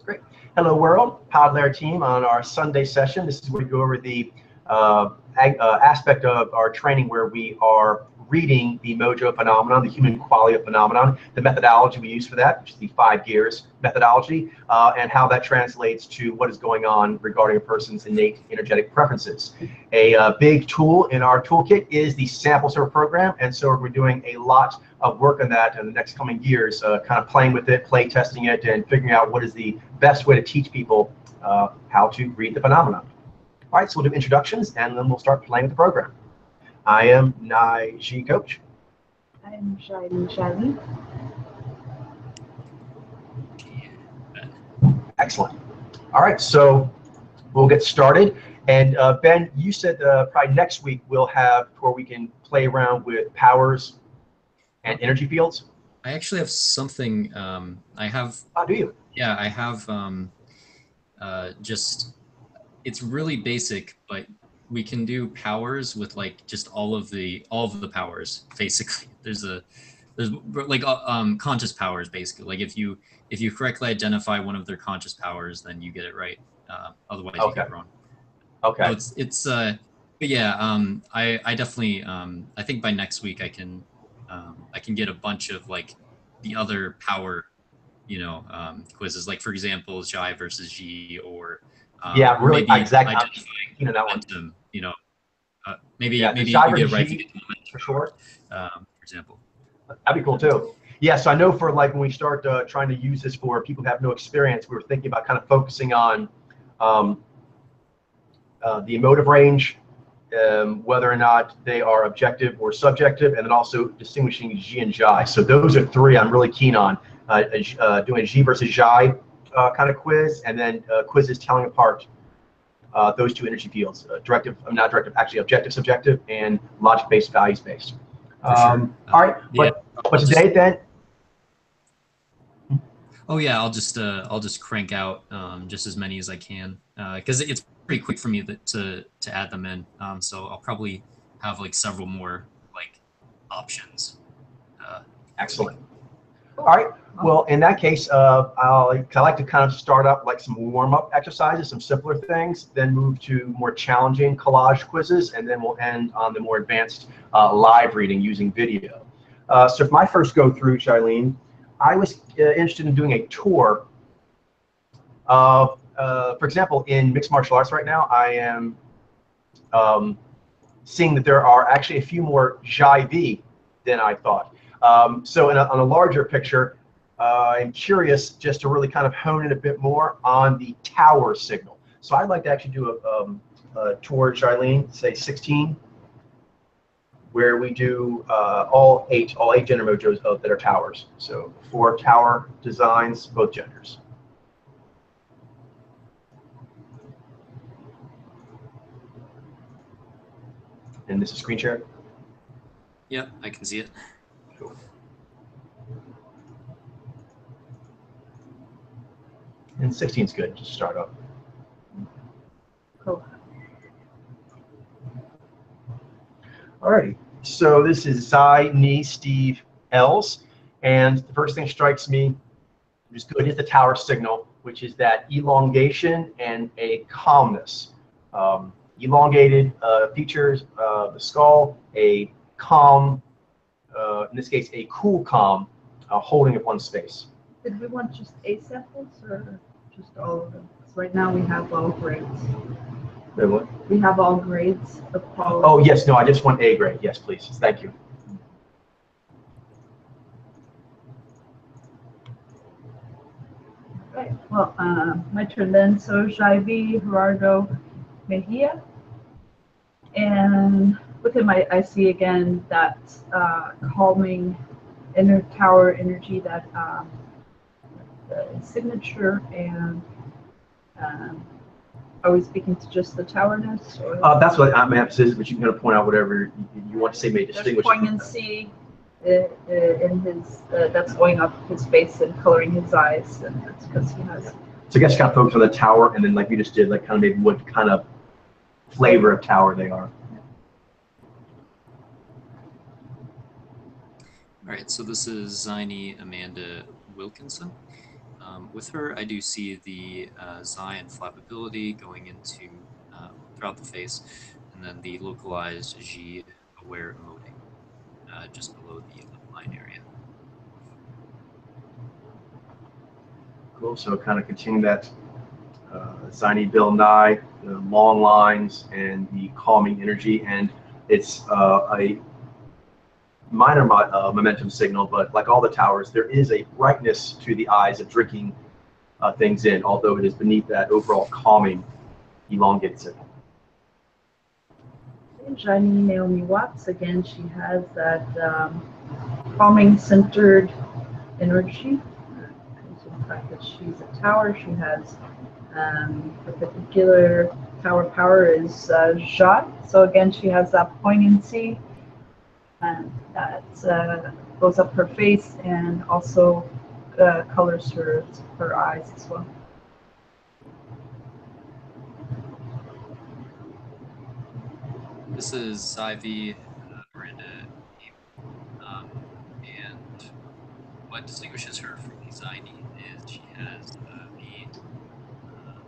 Great. Hello, world. Podlair team on our Sunday session. This is where we go over the aspect of our training where we are reading the Mojo phenomenon, the human qualia phenomenon, the methodology we use for that, which is the 5 gears methodology, and how that translates to what is going on regarding a person's innate energetic preferences. A big tool in our toolkit is the sample server program, and so we're doing a lot of work on that in the next coming years, kind of playing with it, play testing it, and figuring out what is the best way to teach people how to read the phenomenon. All right, so we'll do introductions, and then we'll start playing with the program. I am Nai Coach. I am Shiley. Excellent. All right, so we'll get started. And Ben, you said probably next week we'll have where we can play around with powers and energy fields. I actually have something. I have. Oh, do you? Yeah, I have. Just it's really basic, but we can do powers with like just all of the powers basically. There's like conscious powers basically. Like if you correctly identify one of their conscious powers, then you get it right. Otherwise you get it wrong. Okay. So but yeah, I definitely I think by next week I can get a bunch of like the other power, quizzes. Like for example, Xi versus Ji, or yeah, really exactly. Identifying momentum, maybe yeah, maybe you get it right if you get the momentum, for sure. For example. That'd be cool too. Yeah, so I know for like when we start trying to use this for people who have no experience, we were thinking about kind of focusing on the emotive range, whether or not they are objective or subjective, and then also distinguishing Xi and Zhai. So those are 3 I'm really keen on, doing a Xi versus Zhai kind of quiz, and then quizzes telling apart those 2 energy fields, not directive, actually objective, subjective, and logic-based, values-based. Sure. All right, yeah, but today then. Oh yeah, I'll just crank out just as many as I can, because it's pretty quick for me to add them in. So I'll probably have like several more like options. Excellent. All right. Well, in that case, I like to kind of start up like some warm-up exercises, some simpler things, then move to more challenging collage quizzes, and then we'll end on the more advanced live reading using video. So for my first go through, Shailene, I was interested in doing a tour of, for example, in mixed martial arts right now, I am seeing that there are actually a few more Zhai V than I thought. So on a larger picture, I'm curious just to really kind of hone in a bit more on the tower signal. So I'd like to actually do a tour, Shailene, say 16, where we do all eight gender mojos that are towers. So 4 tower designs, both genders. And this is screen share? Yep, I can see it. Cool. And 16 is good, just start up. Cool. Alrighty, so this is Zai, Ni, Steve, Els, and the first thing that strikes me, just good, is the tower signal, which is that elongation and a calmness. Elongated features the skull, a calm, in this case, a cool calm, holding of one space. Did we want just A samples or just all of them? So right now we have all grades. Wait, what? We have all grades of quality. Oh, yes, no, I just want A grade. Yes, please. Thank you. Right. Well, my turn then. So Zhai V, Gerardo Mejia. And within my, I see again that calming inner tower energy, that the signature, and are we speaking to just the towerness? Or that's what my emphasis is, but you can kind of point out whatever you want to say may distinguish. There's poignancy in his, that's going up his face and coloring his eyes, and that's because he has. So I guess kind of focus on the tower, and then like you just did, like kind of maybe what kind of flavor of tower they are. All right, so this is Zaini Amanda Wilkinson. With her, I do see the Xi and flappability going into throughout the face, and then the localized G aware emoting just below the lip line area. Cool. So kind of continue that Ziny Bill Nye, the long lines and the calming energy, and it's a minor momentum signal, but like all the towers, there is a brightness to the eyes of drinking things in, although it is beneath that overall calming, elongated signal. Shiny Naomi Watts, again, she has that calming centered energy. Because of the fact that she's a tower, she has her particular tower power is Jot. So again, she has that poignancy and that goes up her face and also colors her eyes as well. This is Ivy, Miranda, and what distinguishes her from the Ziny is she has the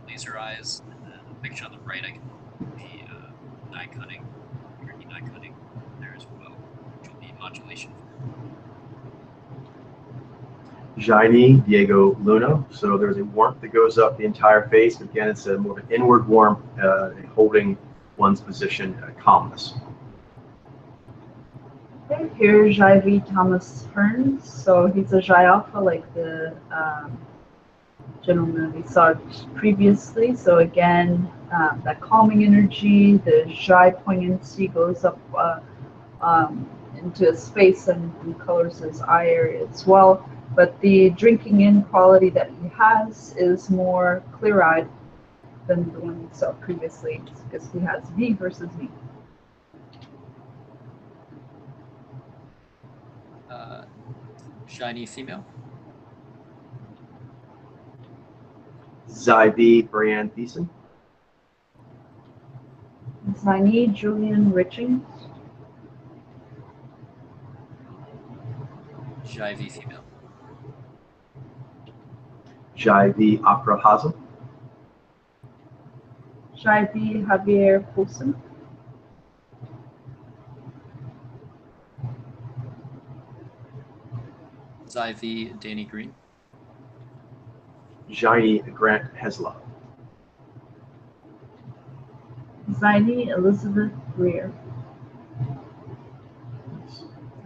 laser eyes, and then the picture on the right, I can the die cutting, tricky die cutting there as well, which will be modulation. Jaime Diego Luna. So there's a warmth that goes up the entire face. But again, it's a more of an inward warmth, holding one's position, calmness. Okay, here's Ivy Thomas Hearns. So he's a Xi Alpha, like the gentleman we saw previously. So again, that calming energy, the Xi poignancy goes up into his face and colors his eye area as well. But the drinking in quality that he has is more clear-eyed than the one we saw previously, just because he has V versus V. Shiny female. Zyvi Brianne Thiessen. Ziny Julian Richings. Jivy female. Jivy Aprahaza. Jivy Javier Poulsen. Zyvi Danny Green. Jiny Grant Hesla. Ziny Elizabeth Greer.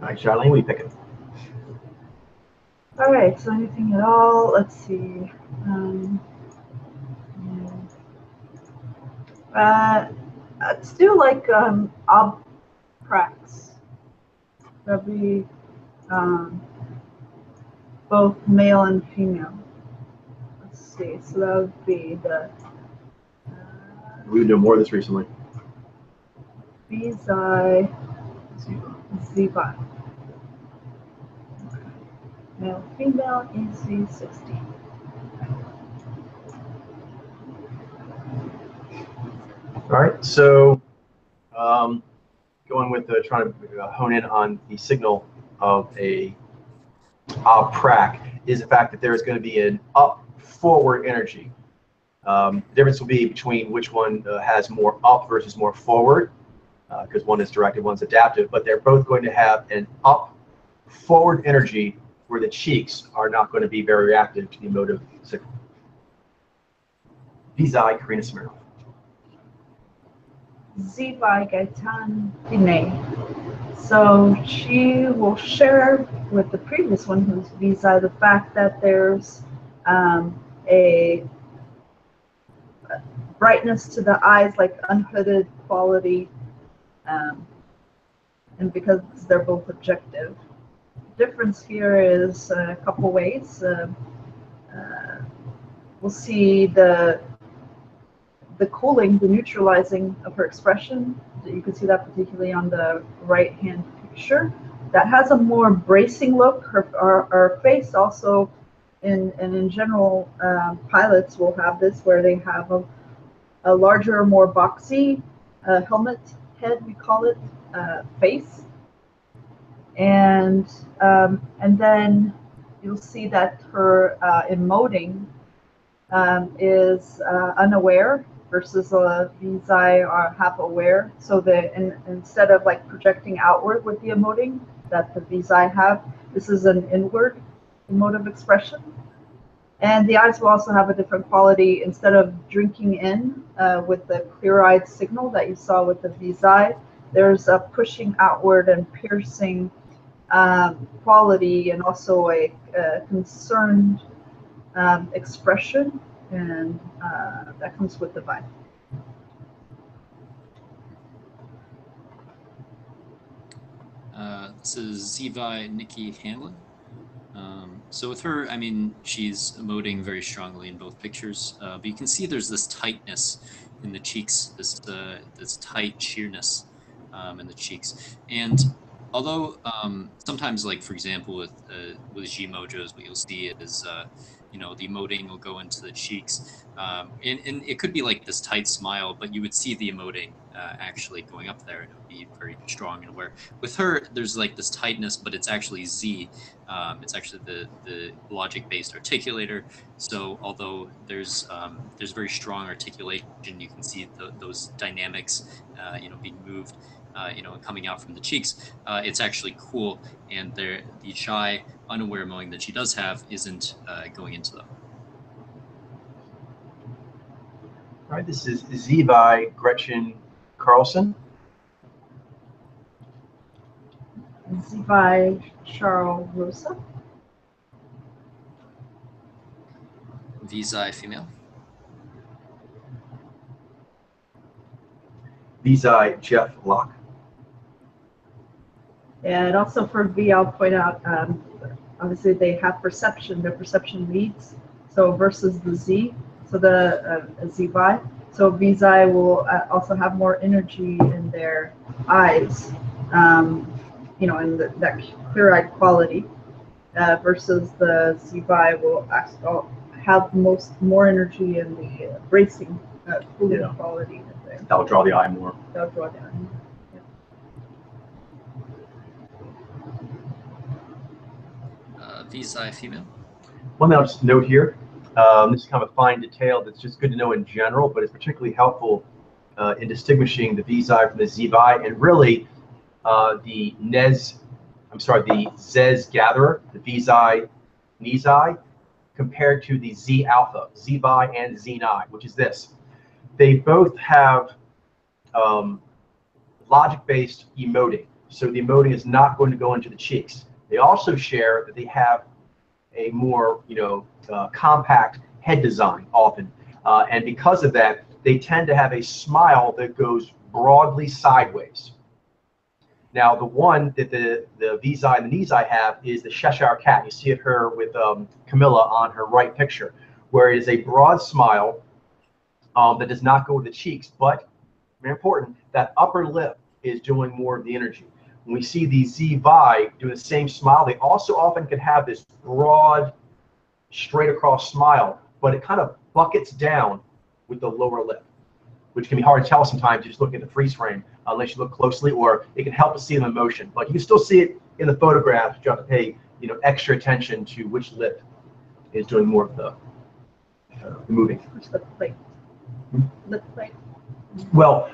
All right, Charlene, we pick it. All right, so anything at all? Let's see. Let's do like ob-prax. That'd be both male and female. Let's see. So that would be the. We've been doing more of this recently. Bizai Ziva. Male, female, EC60. All right, so going with trying to hone in on the signal of a prac is the fact that there is going to be an up forward energy. The difference will be between which one has more up versus more forward, because one is directed, one's adaptive, but they're both going to have an up forward energy where the cheeks are not going to be very reactive to the emotive signal. Vizai Karina Smirnov. Ziva Gaitan Dine. So she will share with the previous one, who's Visa, the fact that there's a brightness to the eyes, like unhooded quality, and because they're both objective. Difference here is a couple ways. We'll see the cooling, the neutralizing of her expression. You can see that particularly on the right-hand picture. That has a more bracing look. Her face also, in general, pilots will have this, where they have a larger, more boxy helmet head, we call it, face. And then you'll see that her emoting is unaware versus Visi are half aware. So instead of like projecting outward with the emoting that the Visi have, this is an inward emotive expression. And the eyes will also have a different quality. Instead of drinking in with the clear-eyed signal that you saw with the Visi, there's a pushing outward and piercing quality, and also a concerned expression, and that comes with the vibe. This is Zivi Nikki Hanlon. So with her, I mean, she's emoting very strongly in both pictures, but you can see there's this tightness in the cheeks, this tight sheerness in the cheeks. And although sometimes, like for example, with G mojos, what you'll see is you know, the emoting will go into the cheeks, and it could be like this tight smile, but you would see the emoting actually going up there, and it would be very strong and aware. With her, there's like this tightness, but it's actually Z. It's actually the logic-based articulator. So although there's very strong articulation, you can see those dynamics, you know, being moved, you know, coming out from the cheeks. It's actually cool, and the shy, unaware mowing that she does have isn't going into them. All right, this is Zivi Gretchen Carlson. Zivi Charles Rosa. Visi female. Visi Jeff Locke. And also for V, I'll point out, obviously they have perception, their perception leads, so versus the Z, so the Zivi. So Visi will also have more energy in their eyes, you know, in that clear-eyed quality, versus the Zivi will have more energy in the bracing, cooling quality. That'll draw the eye more. That'll draw the eye. Visi female. One thing I'll just note here, this is kind of a fine detail that's just good to know in general, but it's particularly helpful in distinguishing the Visi from the Zivi, and really the Zez gatherer, the Visi Nisi, compared to the Z alpha, Zivi and Zni, which is this. They both have logic-based emoting, so the emoting is not going to go into the cheeks. They also share that they have a more, you know, compact head design often, and because of that, they tend to have a smile that goes broadly sideways. Now, the one that the Visi and the Nisi have is the Cheshire cat. You see it her with Camilla on her right picture, where it is a broad smile that does not go to the cheeks, but very important, that upper lip is doing more of the energy. When we see the Zivi do the same smile, they also often can have this broad, straight across smile, but it kind of buckets down with the lower lip, which can be hard to tell sometimes. You just look at the freeze frame unless you look closely, or it can help to see them in motion. But you can still see it in the photographs. You have to pay, you know, extra attention to which lip is doing more of the moving. Which lip plate? Lip plate. Well,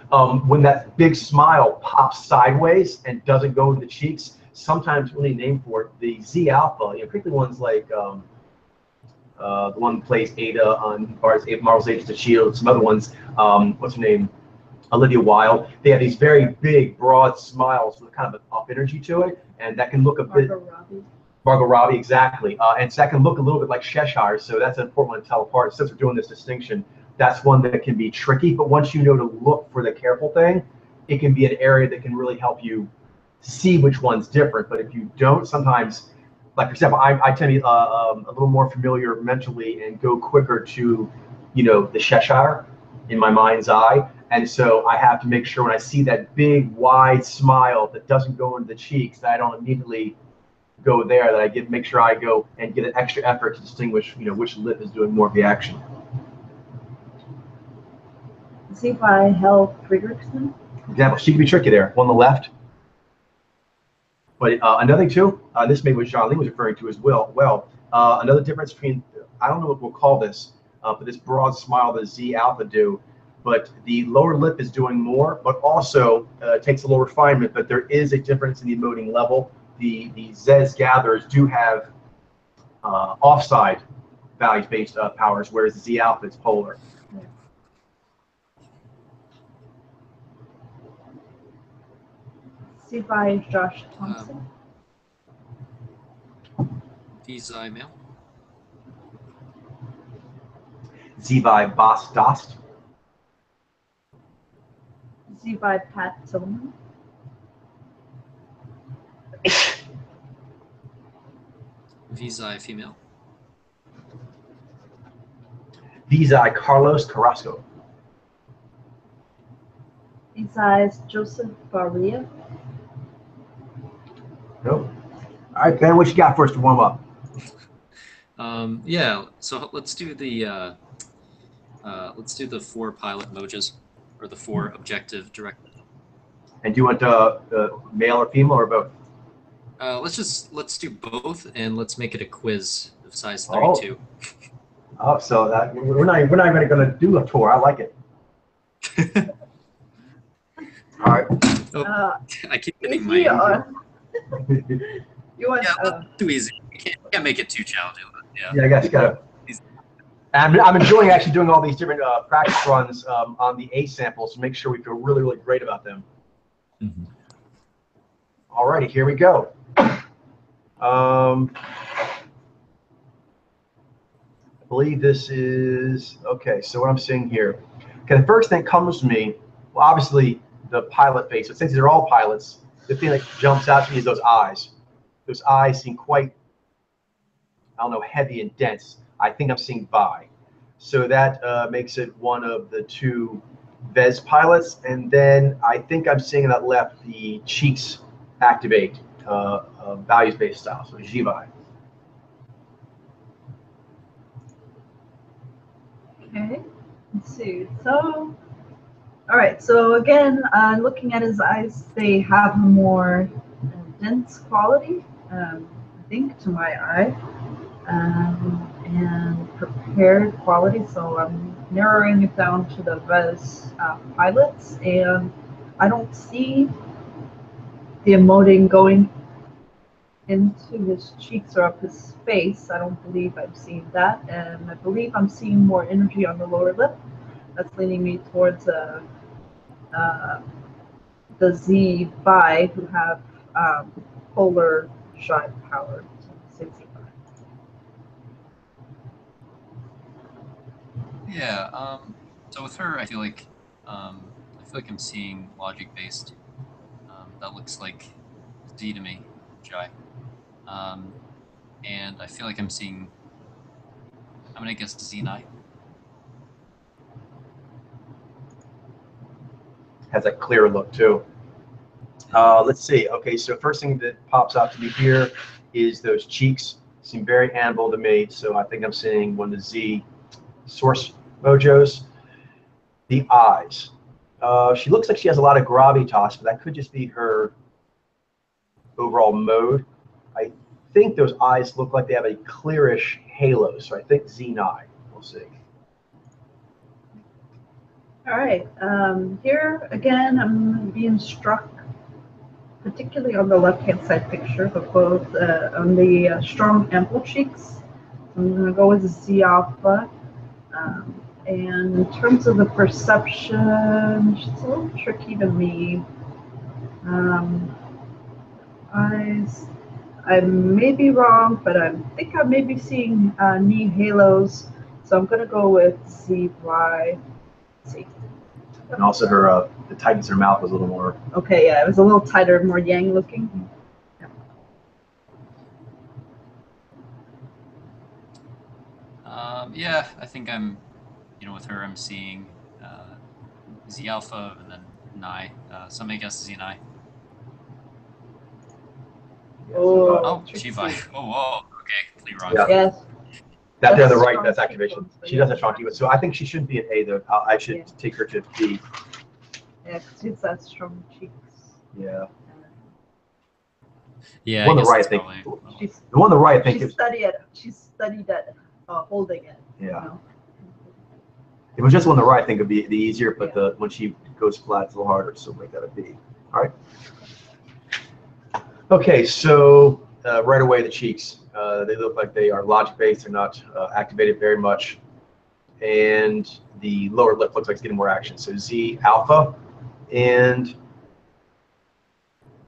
when that big smile pops sideways and doesn't go to the cheeks, sometimes really named for it, the Z alpha, you know, particularly ones like the one that plays Ada on Marvel's Agents of S.H.I.E.L.D., some other ones, what's her name? Olivia Wilde. They have these very big, broad smiles with kind of an up energy to it, and that can look a bit. Margot Robbie, exactly. And so that can look a little bit like Cheshire, so that's an important one to tell apart. Since we're doing this distinction, that's one that can be tricky, but once you know to look for the careful thing, it can be an area that can really help you see which one's different. But if you don't, sometimes, like for example, I tend to be a little more familiar mentally and go quicker to, you know, the Cheshire in my mind's eye. And so I have to make sure when I see that big, wide smile that doesn't go into the cheeks, that I don't immediately go there, that I make sure I go and get an extra effort to distinguish, you know, which lip is doing more of the action. Zivi Hell Fredrickson. Example, she can be tricky there, on the left. But another thing too, this may be what Jean-Lee was referring to as well. Another difference between, I don't know what we'll call this, but this broad smile the Z alpha do, but the lower lip is doing more, but also takes a little refinement, but there is a difference in the emoting level. The Zez gatherers do have offside values-based powers, whereas the Z alpha is polar. By Josh Thompson. Visi male. Zevi Bas Dost. By Pat Tillman. Visi female. Visi Carlos Carrasco. Visi Joseph Faria. Nope. All right, Ben, what you got for us to warm up? Yeah, so let's do the 4 pilot mojas, or the 4 objective directives. And do you want male or female or both? Let's do both, and let's make it a quiz of size 32. Oh, so that we're not even going to do a tour. I like it. All right. Oh, I keep getting my. You want? Yeah, too easy. You can't make it too challenging. Yeah. Yeah, I guess you gotta. I'm enjoying actually doing all these different practice runs on the A samples to make sure we feel really, really great about them. Mm-hmm. All righty, here we go. I believe this is, okay, so what I'm seeing here. Okay, the first thing that comes to me, well, obviously the pilot face, but since they're all pilots, the thing that jumps out to me is those eyes. Those eyes seem quite, I don't know, heavy and dense. I think I'm seeing bi. So that makes it one of the 2 Vez pilots. And then I think I'm seeing on that left the cheeks activate values-based style, so Jibai. Okay, let's see. So, all right. So again, looking at his eyes, they have a more dense quality, I think, to my eye, and prepared quality. So I'm narrowing it down to the Vez pilots, and I don't see the emoting going into his cheeks or up his face. I don't believe I'm seeing that, and I believe I'm seeing more energy on the lower lip. That's leaning me towards the Z bi, who have polar shy power. Yeah. So with her, I feel like I'm seeing logic based. That looks like Z to me, Jai. And I feel like I'm seeing. I'm gonna guess Z9. Has a clearer look too. Let's see. Okay, so first thing that pops out to me here is those cheeks. Seem very animal to me, so I think I'm seeing one of the Z source mojos. The eyes. She looks like she has a lot of gravitas, but that could just be her overall mode. I think those eyes look like they have a clearish halo, so I think Z9. We'll see. All right. Here again, I'm being struck, particularly on the left-hand side picture, but both on the strong ample cheeks. I'm going to go with Z alpha. And in terms of the perception, it's a little tricky to me. Eyes, I may be wrong, but I think I may be seeing knee halos. So I'm going to go with ZY. See. And also her, the tightness of her mouth was a little more. Okay, yeah, it was a little tighter, more yang looking. Yeah, I think I'm, with her, I'm seeing Z alpha and then Ni. So I'm gonna guess Z Ni. Oh, Shibai. Oh, whoa. Okay, completely wrong. Yeah. Yes. That there on the right, that's activation. She does have strong T, so I think she shouldn't be an A though. I should take her to B. Yeah, because she's that strong cheeks. Yeah. Yeah. The one on the right, I think. The one on the right, I think. She's studied at holding it. Yeah. You know? If it was just on the right, I think it'd be easier, but Yeah. when she goes flat, it's a little harder, so make that a B. All right. Okay, so right away the cheeks, they look like they are logic-based. They're not activated very much, and the lower lip looks like it's getting more action. So Z alpha, and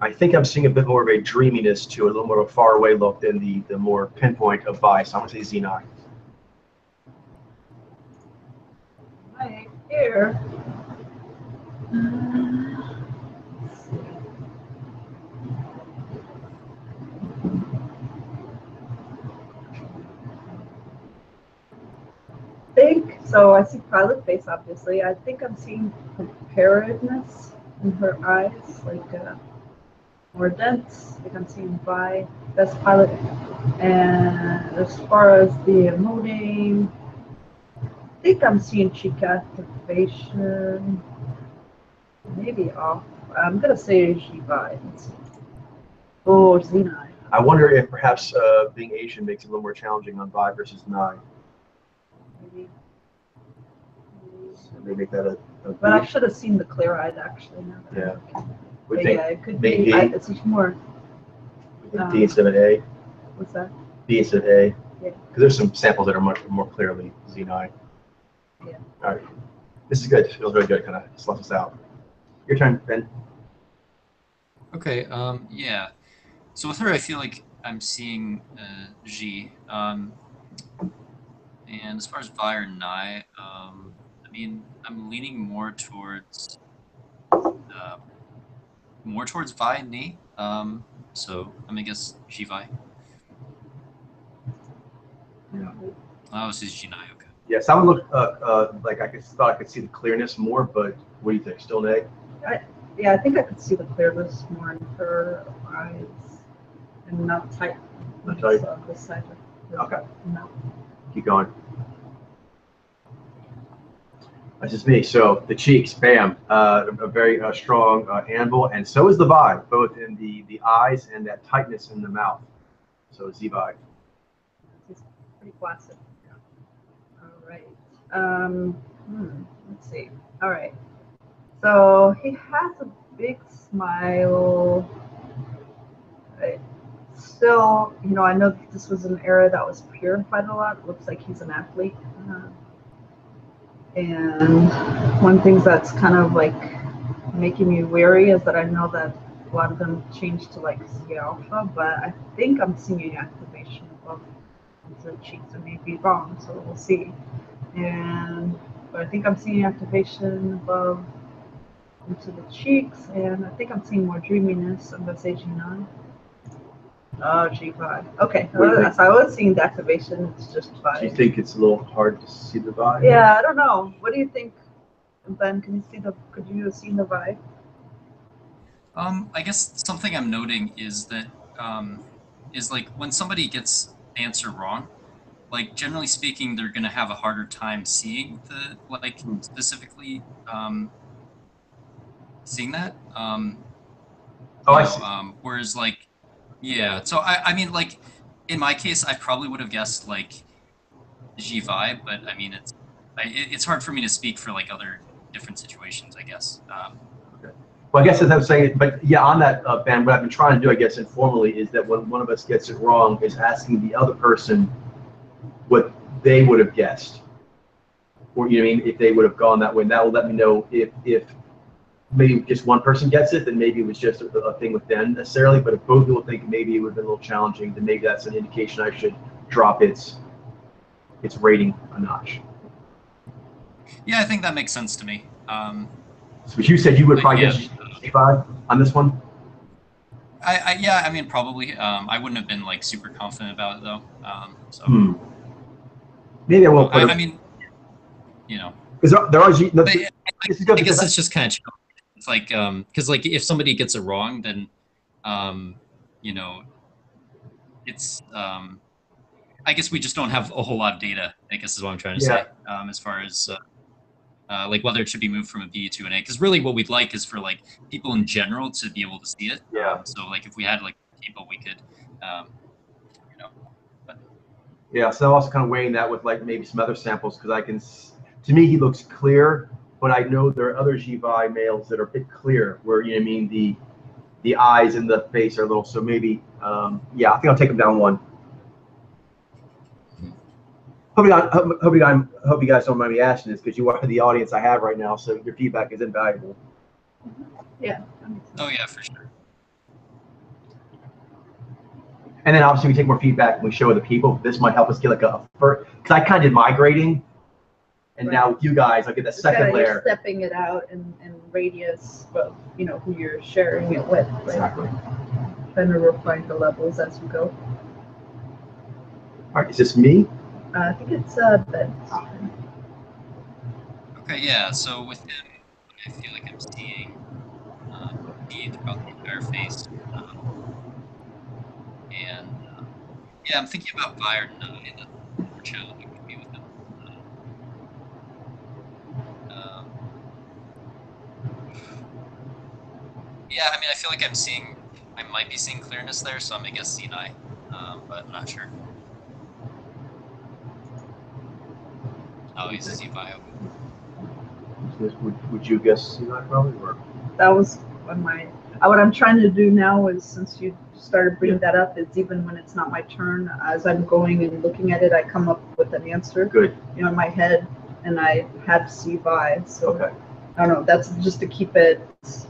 I think I'm seeing a bit more of a dreaminess to it, a little more of a far away look than the more pinpoint of Vi. So I'm gonna say Z9. Right here. Think so. I see pilot face, obviously. I think I'm seeing preparedness in her eyes, like more dense. I think I'm seeing Vi, best pilot. And as far as the emoting, I think I'm seeing cheek activation. Maybe off. I'm gonna say G5. Oh, Z9. I wonder if perhaps being Asian makes it a little more challenging on Vi versus 9. Maybe. So they make that a B. But I should have seen the clear eyed actually. Now that Yeah. I'm looking. We But think yeah, it could maybe be. B. It's more. D instead of A. What's that? B instead of A. Yeah. Because there's some samples that are much more clearly Z9. Yeah. All right. This is good. Feels really good. Kind of sluts us out. Your turn, Ben. Okay. Yeah. So with her, I feel like I'm seeing G. And as far as Vi or Nai, I mean, I'm leaning more towards Vi and Ni. So I'm gonna guess G Vi. Yeah. Oh, this is G Nai. Okay. Yes, I would look like thought I could see the clearness more, but what do you think? Still an A? Yeah, I think I could see the clearness more in her eyes and not tight. Not tight? On this side. Okay. No. Keep going. That's just me. So the cheeks, bam, a very strong anvil, and so is the vibe, both in the eyes and that tightness in the mouth. So Z vibe. It's pretty placid. All right. Let's see. All right. So he has a big smile. Right. Still, I know that this was an era that was purified a lot. It looks like he's an athlete. And one thing that's kind of like making me wary is that I know that a lot of them changed to like Z alpha, but I think I'm seeing activation above the cheeks. I may be wrong, so we'll see. But I think I'm seeing activation above into the cheeks, and I think I'm seeing more dreaminess. I'm gonna say G9. Oh, G5. Okay, so I was seeing the activation. It's just 5. Do you think it's a little hard to see the vibe? Yeah, I don't know. What do you think, Ben? Could you see the vibe? I guess something I'm noting is that is like when somebody gets the answer wrong, like generally speaking, they're gonna have a harder time seeing specifically seeing that. I see. Whereas like, yeah. So I mean like in my case, I probably would have guessed like G vibe, but I mean it's hard for me to speak for like other different situations, I guess. Okay. Well, I guess as I was saying, but yeah, on that, Ben, what I've been trying to do, I guess, informally, is that when one of us gets it wrong, is asking the other person what they would have guessed, or you know what I mean, if they would have gone that way. And that will let me know if maybe just one person gets it, then maybe it was just a thing with them necessarily. But if both people think maybe it would have been a little challenging, then maybe that's an indication I should drop its rating a notch. Yeah, I think that makes sense to me. So you said you would probably guess G5 on this one? Yeah, I mean, probably. I wouldn't have been like super confident about it though. So maybe I won't put it. I mean, because there are. I guess it's just kind of chill. It's like because like if somebody gets it wrong, then it's I guess we just don't have a whole lot of data. I guess is what I'm trying to say. As far as like whether it should be moved from a B to an A, because really what we'd like is for like people in general to be able to see it. Yeah. So like if we had like people, we could, but Yeah, so I'm also kind of weighing that with like maybe some other samples because to me he looks clear, but I know there are other Givae males that are a bit clear, where you know what I mean the eyes and the face are a little. So maybe yeah, I think I'll take him down one. Hope you guys don't mind me asking this because you are the audience I have right now, so your feedback is invaluable. Yeah. Oh yeah, for sure. And then obviously we take more feedback and we show other people. This might help us get like a first, because I kind of did my grading, and now with you guys, I get that second layer. You're stepping it out in radius of who you're sharing it with. Right? Exactly. Trying to refine the levels as you go. All right, is this me? I think it's Ben. Okay, yeah. So with him, I feel like I'm seeing me throughout the entire face, and yeah, I'm thinking about Vi or Nine. That's more challenging for me with him. Yeah, I mean, I feel like I might be seeing clearness there, so I'm gonna guess Sinai, but I'm not sure. Oh, he's a Z-Bio. Would you guess Sinai probably? Or? That was what I'm trying to do now is, since you started bringing that up, is even when it's not my turn, as I'm going and looking at it, I come up with an answer. Good. In my head, and I had C-Vi, so okay. I don't know. That's just to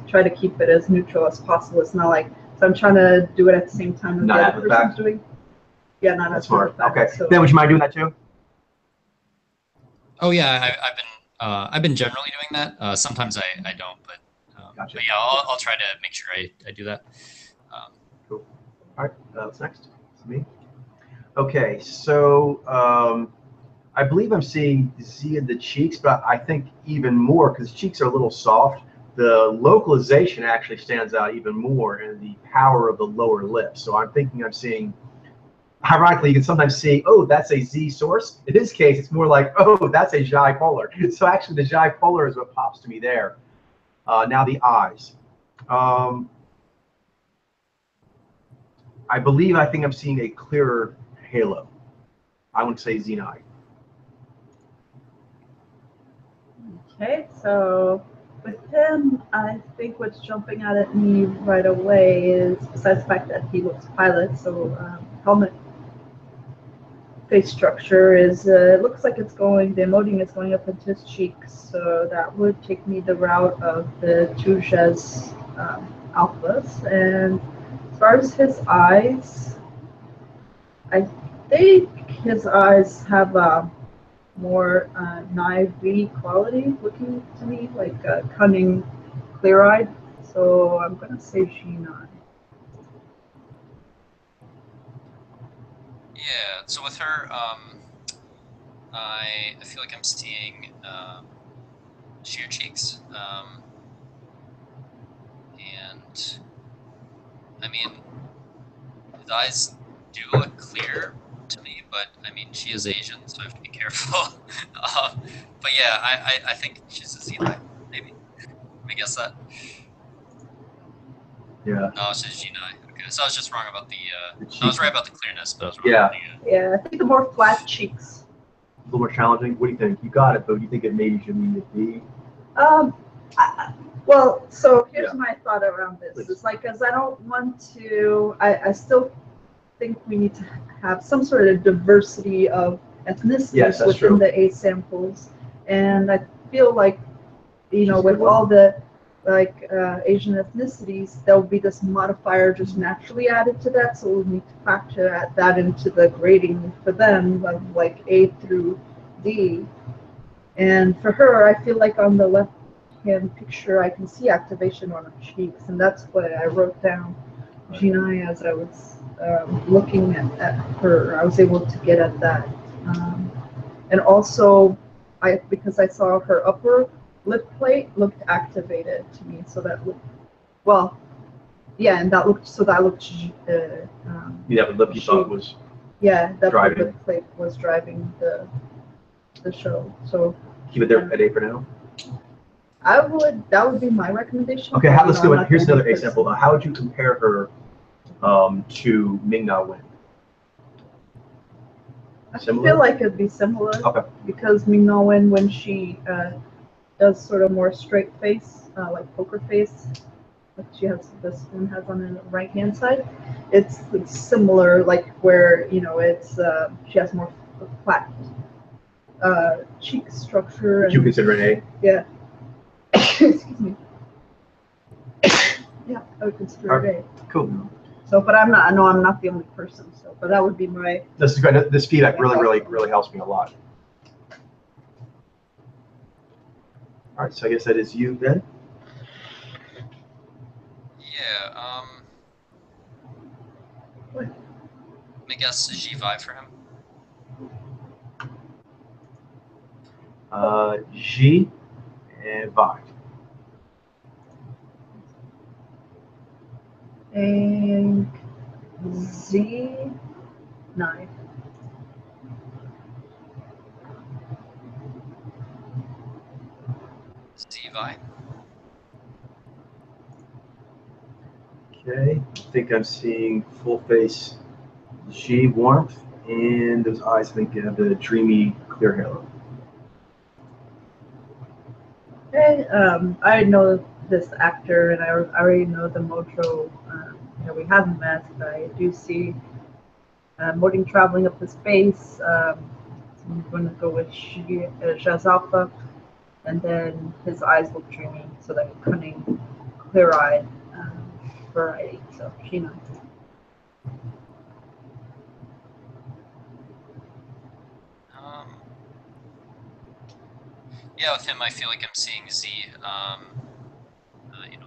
try to keep it as neutral as possible. It's not like, so I'm trying to do it at the same time as the other person's doing. Yeah, not that's as smart. Fact, okay. So. Then would you mind doing that too? Oh yeah, I've been generally doing that. Sometimes I don't, but gotcha. But yeah, I'll try to make sure I do that. Cool. All right, what's next? It's me. Okay, so I believe I'm seeing Z in the cheeks, but I think even more because cheeks are a little soft. The localization actually stands out even more in the power of the lower lip. So I'm thinking I'm seeing, ironically, you can sometimes see, oh, that's a Z source. In this case, it's more like, oh, that's a Xi polar. So actually the Xi polar is what pops to me there. Now the eyes. I think I'm seeing a clearer halo. I would say Xeni. Okay, so with him, I think what's jumping out at me right away is, besides the fact that he looks pilot, so helmet face structure is, it looks like the emoting is going up into his cheeks, so that would take me the route of the Tuja's alphas. And as far as his eyes, I think his eyes have a more naivety quality looking to me, like cunning, clear-eyed. So I'm going to say G9. Yeah, so with her, I feel like I'm seeing sheer cheeks, and I mean, his eyes do look clear to me, but I mean, she is Asian, so I have to be careful. But yeah, I think she's a Xeni, maybe. Let me guess that. Yeah. No, she's G9. Okay, so I was just wrong about I was right about the clearness, but I was wrong. Yeah. Yeah, I think the more flat cheeks. A little more challenging. What do you think? You got it, but you think it maybe should be a B? Well, so here's my thought around this. Please. It's like, because I don't want to, I still think we need to have some sort of diversity of ethnicities within the A samples. And I feel like, with all the Asian ethnicities, there will be this modifier just naturally added to that. So we'll need to factor that into the grading for them of like A through D. And for her, I feel like on the left-hand picture, I can see activation on her cheeks, and that's what I wrote down. Ginai, as I was looking at her, I was able to get at that. And also, because I saw her upper lip plate looked activated to me, so that looked, well, yeah, and that looked, the lip you thought was that driving. lip plate was driving the show. So keep it there at A for now. That would be my recommendation. Okay, let's do it. Here's another example. How would you compare her to Ming Na Wen? I Similar? feel like it'd be similar. Okay. Because Minoan, when she does sort of more straight face, like poker face, like this one has on the right hand side, it's similar, like where it's she has more flat cheek structure. Would you consider an Yeah. Excuse me. Yeah, I would consider it A. Cool. So, but I'm not. I know I'm not the only person. So, but that would be my. This is great. This feedback That's really awesome. helps me a lot. All right, so I guess that is you then. Yeah. What? I guess G5 for him. G and Vi. And Z9. Zvi. Okay, I think I'm seeing full face G warmth, and those eyes I think have the dreamy clear halo. Okay, I know this actor, and I already know the mojo. We haven't met, but I do see Morting traveling up his face. So I'm going to go with Jazz Alpha, and then his eyes look dreamy, so that cunning, clear-eyed variety. So Sheena. Yeah, with him, I feel like I'm seeing Z.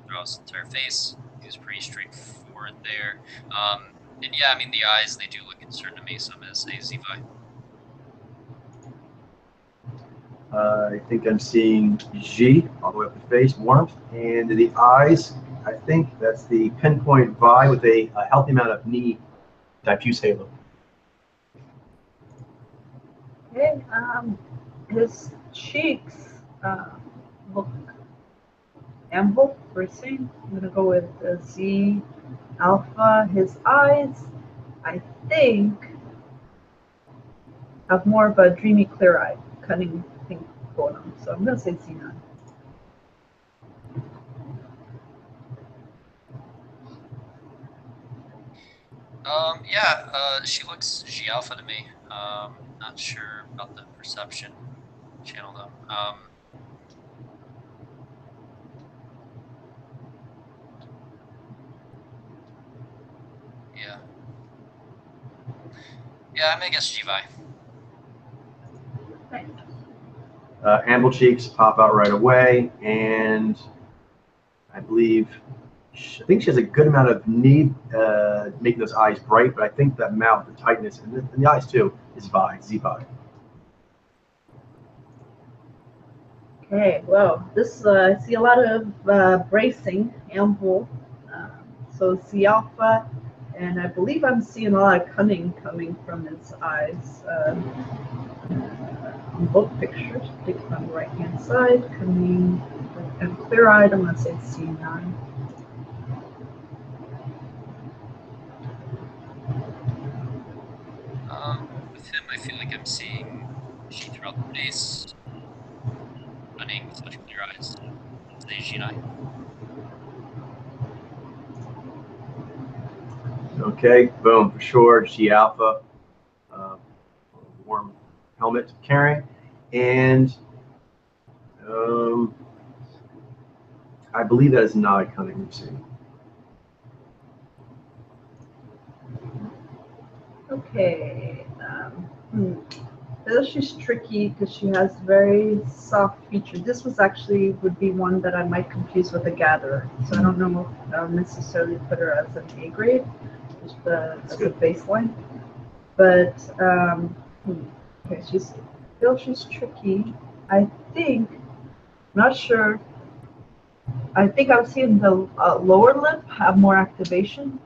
Throughout his entire face, he was pretty straightforward there. And yeah, I mean the eyes, they do look concerned to me. Some as a Zvi. I think I'm seeing G all the way up the face, warmth, and the eyes. I think that's the pinpoint Vi with a healthy amount of knee diffuse halo. Okay, his cheeks look ample, bracing. I'm gonna go with Z Alpha. His eyes, I think, have more of a dreamy, clear-eyed, cunning thing going on. So I'm gonna say Z9. Yeah, she looks G Alpha to me. Not sure about the perception channel though. Yeah. Yeah, I'm gonna guess Gvi. Amble cheeks pop out right away, and I think she has a good amount of knee, making those eyes bright, but I think that mouth, the tightness, and the eyes too, is Z-Vi. Okay, well, this I see a lot of bracing, ample. So Z Alpha, and I believe I'm seeing a lot of cunning coming from his eyes. On both pictures, take it on the right hand side, cunning and clear eyed. I'm gonna say C9. With him, I feel like I'm seeing G throughout the face, cunning with such clear eyes. Say G9. Okay, boom, for sure, G Alpha, warm helmet carrying, and I believe that is not a cunning we've seen. Okay. She's tricky because she has very soft features. This would be one that I might confuse with a gatherer. So I don't know if I'll necessarily put her as an A grade, just as a baseline. But okay, she's tricky. I think, not sure. I think I'm seeing the lower lip have more activation,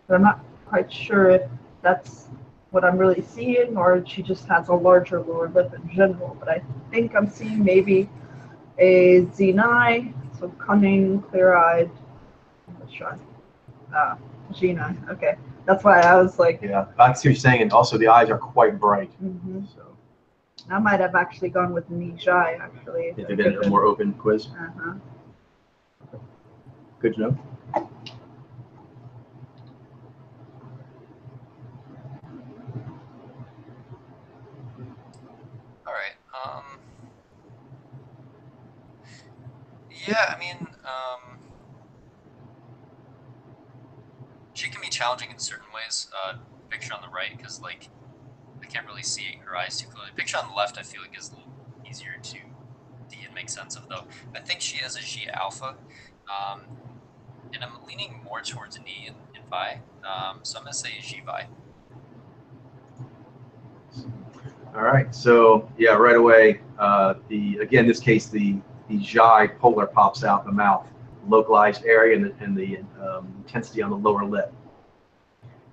but I'm not quite sure if that's what I'm really seeing, or she just has a larger lower lip in general. But I think I'm seeing maybe a Z9, so cunning, clear-eyed. Let's try. G9. Okay. That's why I was like, Yeah, I see what you're saying, and also the eyes are quite bright. So I might have actually gone with Nijai, actually. if they've been a more open quiz. Good to know. All right. Yeah, I mean, she can be challenging in certain ways. Picture on the right, because like I can't really see her eyes too clearly. Picture on the left, I feel like is a little easier to see and make sense of, though. I think she has a G alpha, and I'm leaning more towards Ni and Vi. So I'm gonna say G Vi. All right, so yeah, right away, again, in this case, the Jai polar pops out the mouth, localized area, and the intensity on the lower lip.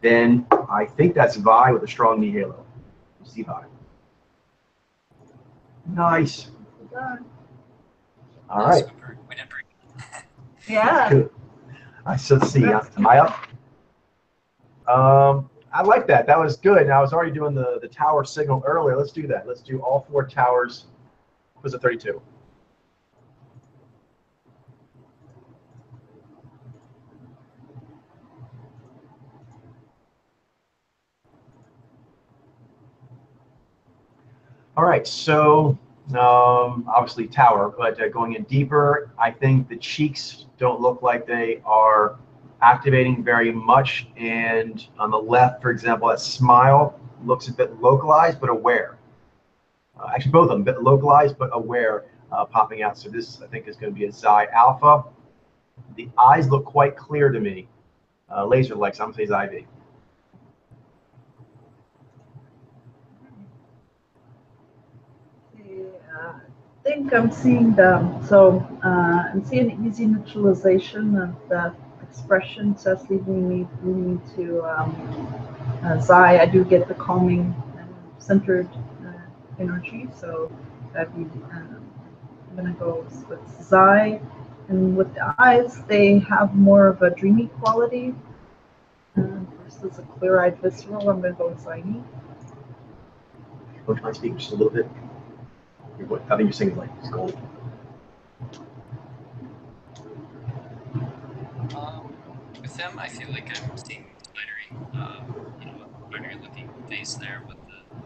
Then I think that's Vi with a strong knee halo. See Vi. Nice. All right. We did pretty good. Yeah. Good. So let's see. Am I up? I like that. That was good. And I was already doing the tower signal earlier. Let's do that. Let's do all 4 towers. Was it 32? All right. So obviously tower, but going in deeper, I think the cheeks don't look like they are activating very much. And on the left, for example, that smile looks a bit localized but aware. Actually, both of them, a bit localized but aware, popping out. So this, I think, is going to be a Xi Alpha. The eyes look quite clear to me, laser-like. So I'm going to say Xi V. I think I'm seeing I'm seeing easy neutralization of the expression, so that's leading me to Xi. I do get the calming, centered energy, so I'm gonna go with Xi. And with the eyes, they have more of a dreamy quality versus a clear-eyed visceral. I'm gonna go with Xi. Don't try to speak just a little bit. I think you're saying like it's gold. With him, I feel like I'm seeing spidery, spidery-looking face there with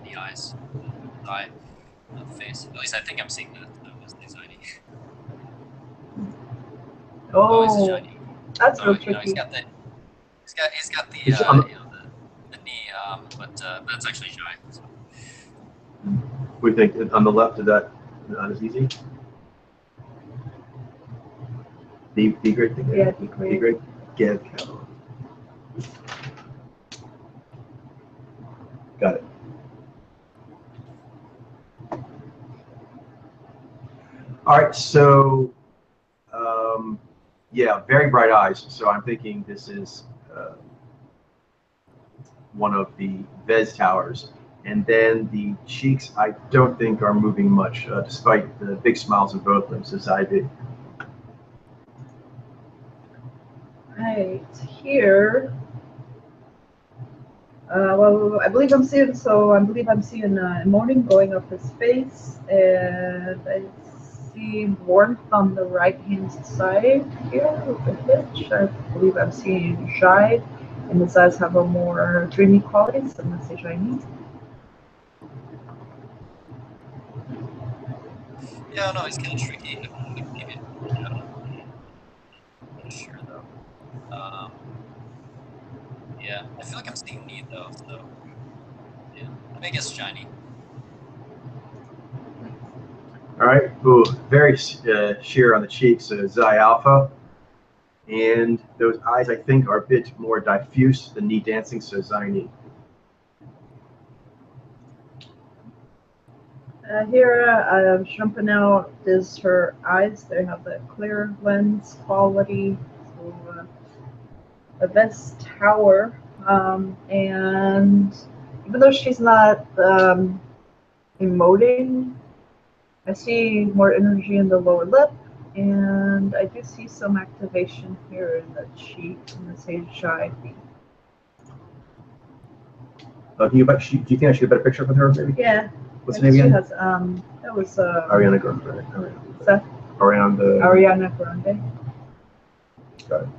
the eyes, the eye face. At least I think I'm seeing that. As anxiety. Oh, that's So real you know, tricky. he's got the It's the knee, but that's actually shy. So. We think on the left, is that not as easy? B grade thing? Yeah, B grade. B grade? Get Got it. All right, so yeah, very bright eyes. So I'm thinking this is one of the Vez towers. And then the cheeks, I don't think are moving much, despite the big smiles of both of them, since I did. Right here. Well, I believe I'm seeing morning going up his face, and I see warmth on the right-hand side here with the hitch. I believe I'm seeing shy, and his eyes have a more dreamy quality, so I'm going to say shiny. Yeah, no, he's kind of tricky. Maybe, I'm not sure though. Yeah, I feel like I'm seeing need though. So yeah, I guess shiny. All right, ooh, very sheer on the cheeks, so Xi Alpha. And those eyes, I think, are a bit more diffuse than knee dancing, so Xi knee. Here, jumping out is her eyes. They have the clear lens quality. So, the best tower, and even though she's not emoting, I see more energy in the lower lip, and I do see some activation here in the cheek in the sage shy. Do you think I should get a better picture of her, maybe? Yeah. What's her name again? She has, that was, Ariana Grande. Ariana Grande. Got it.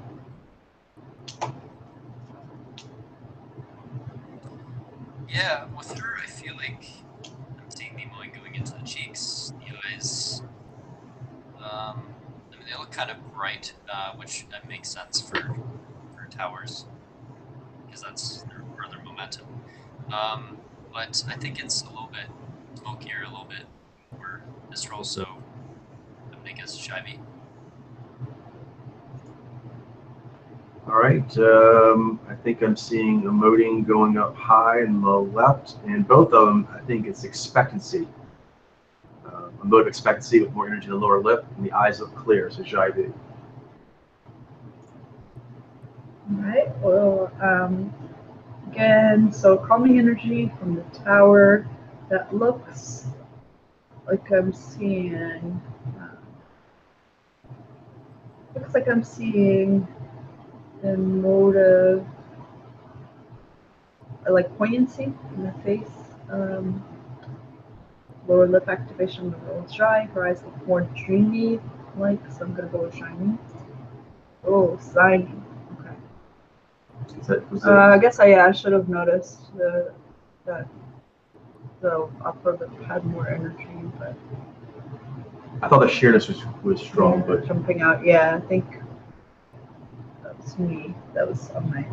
Yeah, with her, I feel like I'm seeing the mowing going into the cheeks, the eyes. I mean, they look kind of bright, which makes sense for towers because that's their further momentum. But I think it's a little bit smokier, a little bit more visceral, so I'm gonna guess Shivy. All right, I think I'm seeing emoting going up high in the left, and both of them, I think it's expectancy. A mode of expectancy with more energy in the lower lip, and the eyes look clear, so Jaivi. All right, well, again, so calming energy from the tower. That looks like I'm seeing, looks like I'm seeing emotive, like poignancy in the face. Lower lip activation of the nose dry. Her eyes look more dreamy like, so I'm gonna go with shiny. Oh, shiny. Okay. I guess I should have noticed that the upper lip had more energy, but I thought the sheerness was strong, yeah, but jumping out. Yeah, I think that was me. That was on my.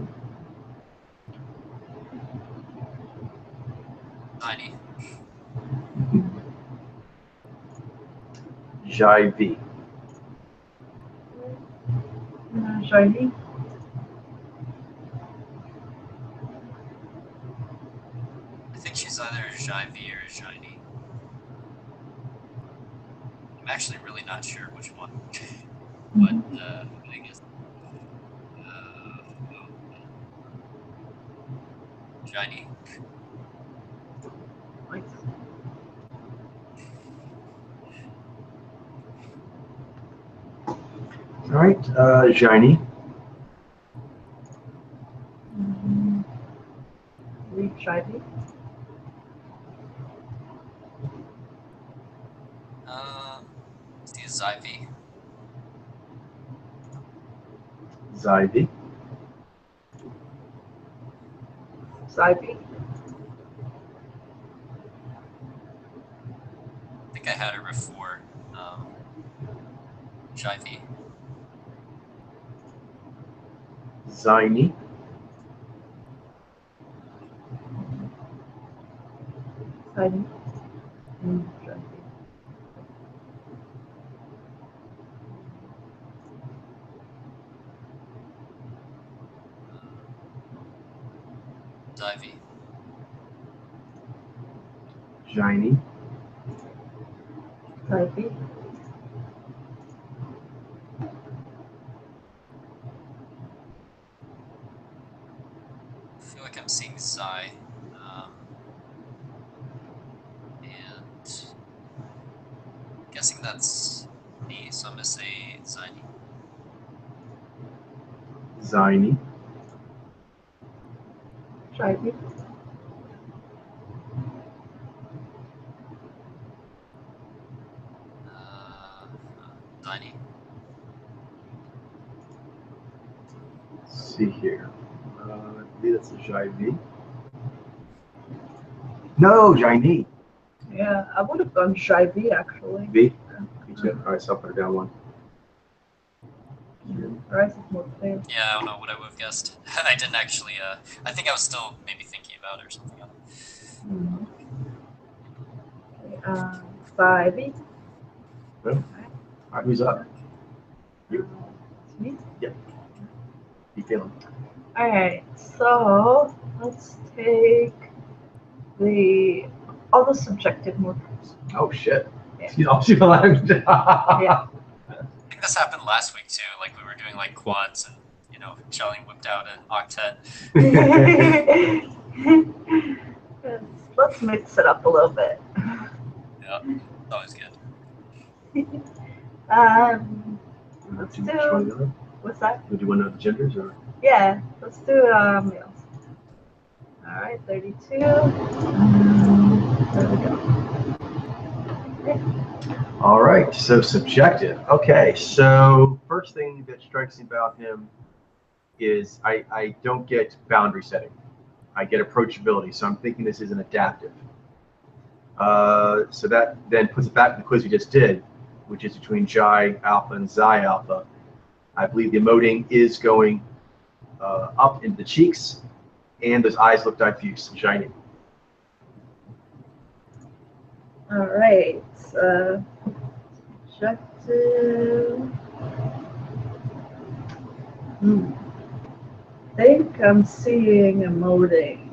Tiny. Jaivi. Shiny. I think she's either Shivy or Shiny. I'm actually really not sure which one, but I guess Shiny. Nice. All right, Shiny. Read shiny. See Zivy. Zivy. Zivy. I think I had her before. Shivy. Ziny. Shiny. Zivy. Shiny. Zivy. I feel like I'm seeing Zai. And guessing that's me, so I'm gonna say Ziny. Ziny. Shiny. Ziny. Let's see here. I believe that's a Jaivi. No, Jaini. Yeah, I would have gone Shivy actually. V? Me too. All right, so I'll put her down one. Her eyes look more clear. Yeah, I don't know what I would have guessed. I didn't actually, I think I was still maybe thinking about it or something else. Zivy. Well, all right, who's up? You. It's me. Yep. You feeling? Alright, so let's take all the subjective markers. Oh shit. Yeah. She's all she alive. Yeah. I think this happened last week too. Like we were doing like quads and Shelly whipped out an octet. Let's mix it up a little bit. Yeah, always good. Let's do. What's that? Would you want to know the genders or? Yeah, let's do males. All right, 32. There we go. Okay. All right, so subjective. Okay, so first thing that strikes me about him is I don't get boundary setting. I get approachability, so I'm thinking this is an adaptive. So that then puts it back to the quiz we just did, which is between Jai Alpha and Xi Alpha. I believe the emoting is going up into the cheeks, and those eyes look diffuse and shiny. All right. Subjective. I think I'm seeing emoting.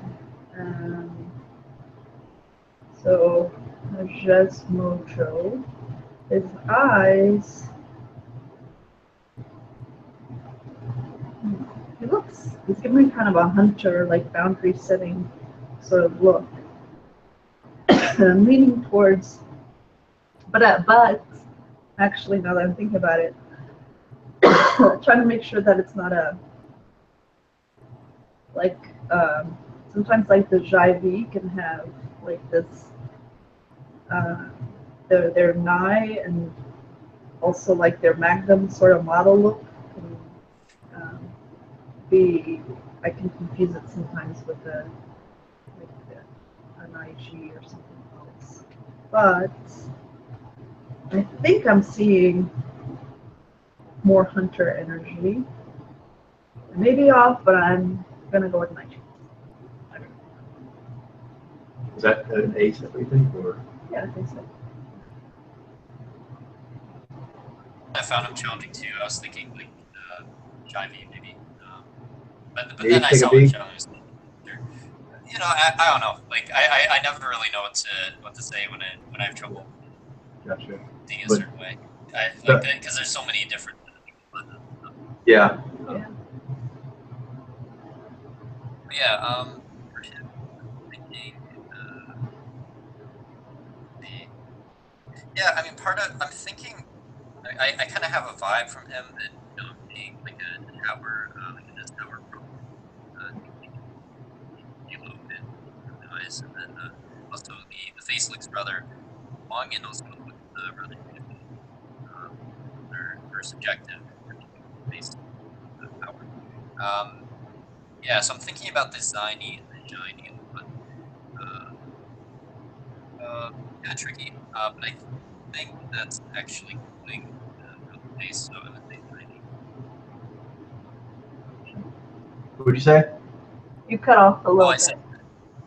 So, just Mojo. His eyes. He's giving me kind of a hunter, like boundary setting sort of look. Leaning towards, but actually, now that I'm thinking about it, trying to make sure that it's not a, like, sometimes like the Jive can have like this, their nigh and also like their magnum sort of model look can I can confuse it sometimes with an IG or something else. But I think I'm seeing more hunter energy. I may be off, but I'm gonna go with an IG. Is that an ace, that what you think, or? Yeah, I think so. I found him challenging too. I was thinking like Jive maybe, but then I saw what challenge. You know, I don't know. Like I never really know what to say when I have trouble. Gotcha. Seeing a certain way. Because there's so many different. Yeah. Yeah. Yeah. Yeah, I mean, I'm thinking, I kind of have a vibe from him that, you know, being like a tower, like in this tower from, Halo and eyes, and then also the face looks rather long and also looks rather beautiful. They're subjective, face power. Yeah, so I'm thinking about the Ziny and the Shiny, but kind of tricky. But I think that's actually going the face, so I'm gonna say Ziny. What would you say? You cut off a little bit.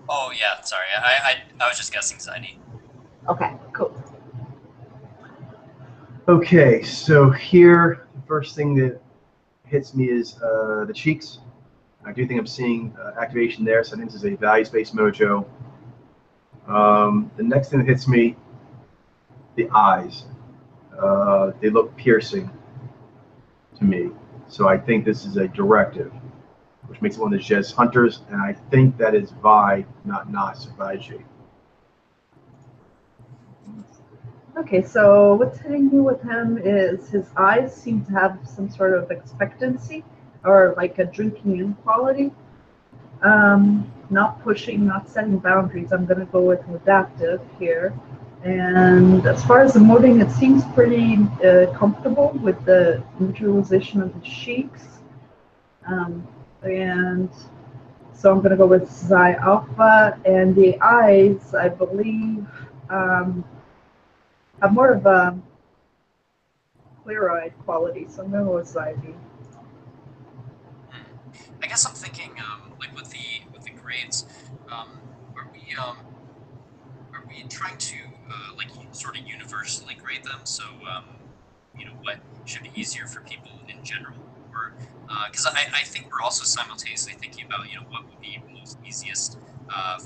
Oh yeah, sorry. I was just guessing Ziny. Okay, cool. Okay, so here the first thing that hits me is the cheeks. I do think I'm seeing activation there, so I think this is a values-based mojo. The next thing that hits me, the eyes. They look piercing to me, so I think this is a directive, which makes it one of the Jez Hunters, and I think that is Vi, not Nas, Vi. Okay, so what's hitting me with him is his eyes seem to have some sort of expectancy or like a drinking in quality. Not pushing, not setting boundaries. I'm going to go with adaptive here. And as far as emoting, it seems pretty comfortable with the neutralization of the cheeks. And so I'm going to go with Xi Alpha. And the eyes, I believe, have more of a clear-eyed quality. So I'm going to go with Xi. I guess I'm thinking, like with the grades, are we trying to like sort of universally grade them? So you know, what should be easier for people in general, or because I think we're also simultaneously thinking about, you know, what would be most easiest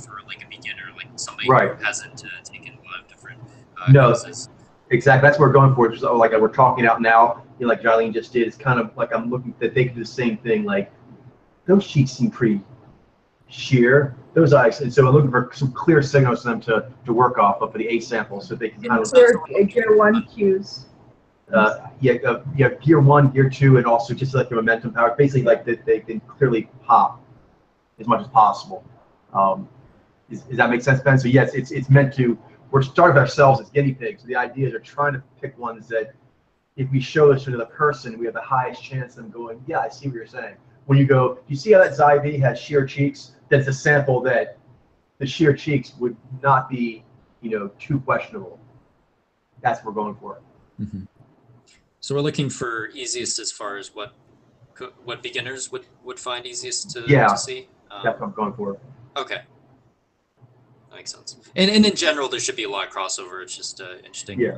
for like a beginner, like somebody Right. who hasn't taken a lot of different courses. Exactly. That's what we're going for. So, like we're talking out now, you know, like Jarlene just did. It's kind of like I'm looking that they could do the same thing. Like those cheeks seem pretty sheer, those eyes, and so I'm looking for some clear signals for them to work off of for the A sample, so they can kind of gear 1 cues. Gear 1, gear 2, and also just like the momentum power. Basically, like that they can clearly pop as much as possible. Does that make sense, Ben? So yes, it's meant to. We're starting ourselves as guinea pigs. So the idea is we're trying to pick ones that, if we show this to the person, we have the highest chance of them going, yeah, I see what you're saying. When you go, you see how that Zyv has sheer cheeks? That's a sample that the sheer cheeks would not be, too questionable. That's what we're going for. Mm-hmm. So we're looking for easiest as far as what beginners would find easiest to see. That's what I'm going for. Okay, that makes sense. And in general, there should be a lot of crossover. It's just interesting. Yeah.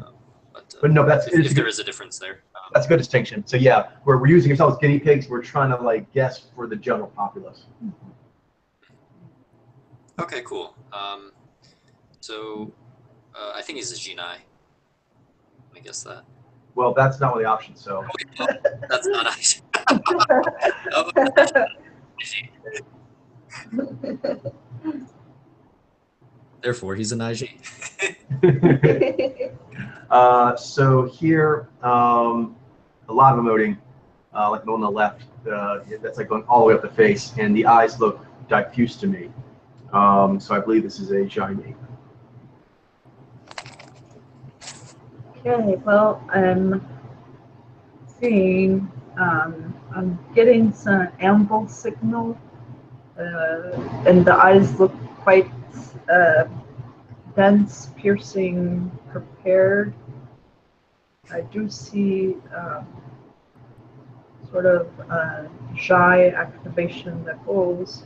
But no, if there is a difference there. That's a good distinction. So yeah, we're using ourselves as guinea pigs. We're trying to guess for the general populace. Okay, cool. So I think he's a Genii. Let me guess that. Well, that's not one of the options. So that's not option. Therefore, he's an IG. So here, a lot of emoting, like the one on the left, that's like going all the way up the face, and the eyes look diffuse to me. So I believe this is a Jaime. Okay, well, I'm seeing, I'm getting some amble signal, and the eyes look quite dense, piercing, prepared. I do see sort of shy activation that goes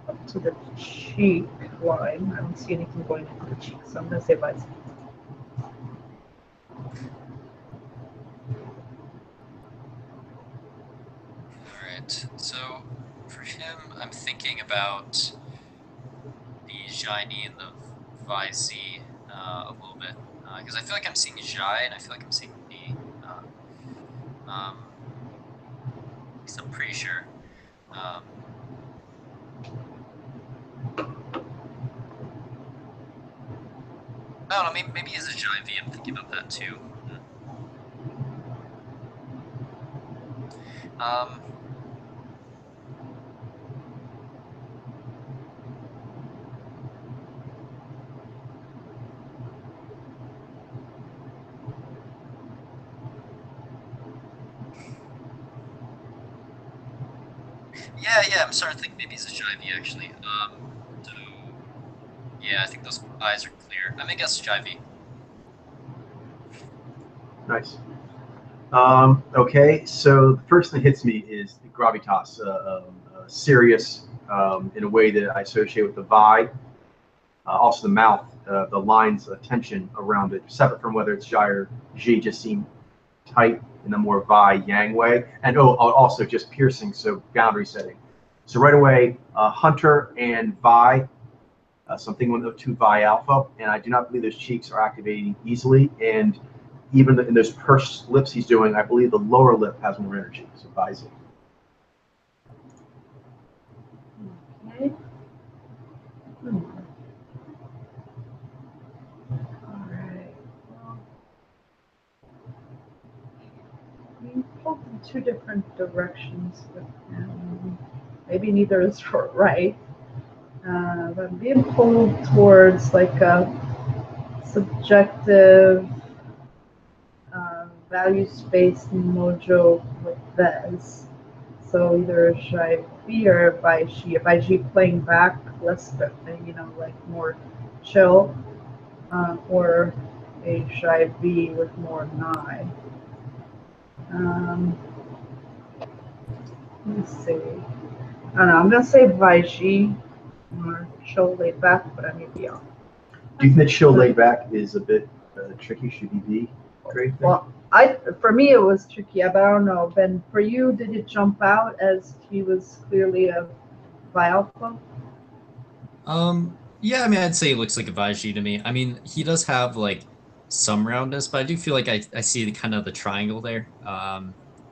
up to the cheek line. I don't see anything going into the cheek, so I'm going to say vice. Alright, so for him, I'm thinking about the Jaini and the Vizi a little bit. Because I feel like I'm seeing Jai and I feel like I'm seeing the. At least I'm pretty sure. I don't know, maybe he's a Jai V. I'm thinking about that too. Yeah, I'm starting to think maybe he's a Jivey actually. So yeah, I think those eyes are clear. I'm gonna guess Jivey. Nice. Okay, so the first thing that hits me is the gravitas, serious in a way that I associate with the Vi. Also the mouth, the lines of tension around it, separate from whether it's Jai or Ji, just seem tight in a more Vi Yang way. And also just piercing, so boundary setting. So right away, Hunter and Vi, something with the 2 Vi Alpha, and I do not believe those cheeks are activating easily. And even in those pursed lips he's doing, I believe the lower lip has more energy. So Vizi. Okay. All right. Well, we pulled in 2 different directions with him. Maybe neither is right. But I'm being pulled towards like a subjective, values-based mojo with Vez. So either Shaivi or Baiji playing back less, like more chill, or a Shaivi with more Nai. Let me see. I don't know. I'm gonna say Baiji, more chill, laid back, but I may be off. Do you think that chill laid back is a bit tricky? Should he be great? Well, for me it was tricky, but I don't know. Ben, for you, did it jump out as he was clearly a Vi Alpha? Yeah, I mean, I'd say he looks like a Vaiji to me. I mean, he does have like some roundness, but I do feel like I see the kind of the triangle there.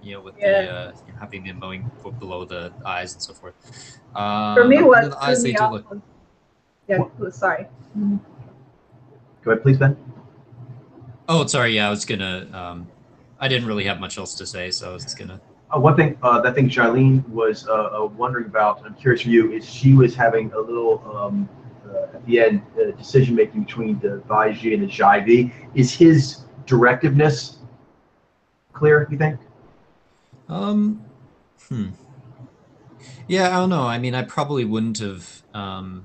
With the having the mowing below the eyes and so forth. For me, what the eyes they do look. Yeah, sorry. Mm-hmm. Go ahead, please, Ben. Oh, sorry. Yeah, I was gonna. I didn't really have much else to say, so I was gonna One thing that I think Charlene was wondering about, I'm curious for you, is she was having a little, at the end, decision making between the Vaiji and the Jaivi. Is his directiveness clear, you think? Um, hmm. Yeah, I don't know. I mean, I probably wouldn't have been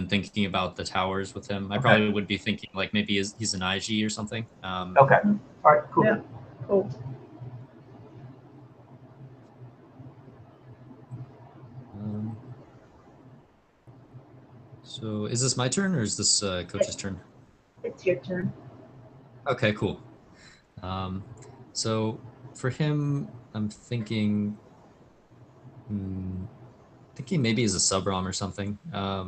thinking about the towers with him. I Okay. probably would be thinking like maybe he's an IG or something. Okay. All right, cool. Yeah. Cool. Um, so is this my turn or is this coach's turn? It's your turn. Okay, cool. Um, so for him, I'm hmm, thinking maybe he's a sub-rom or something. I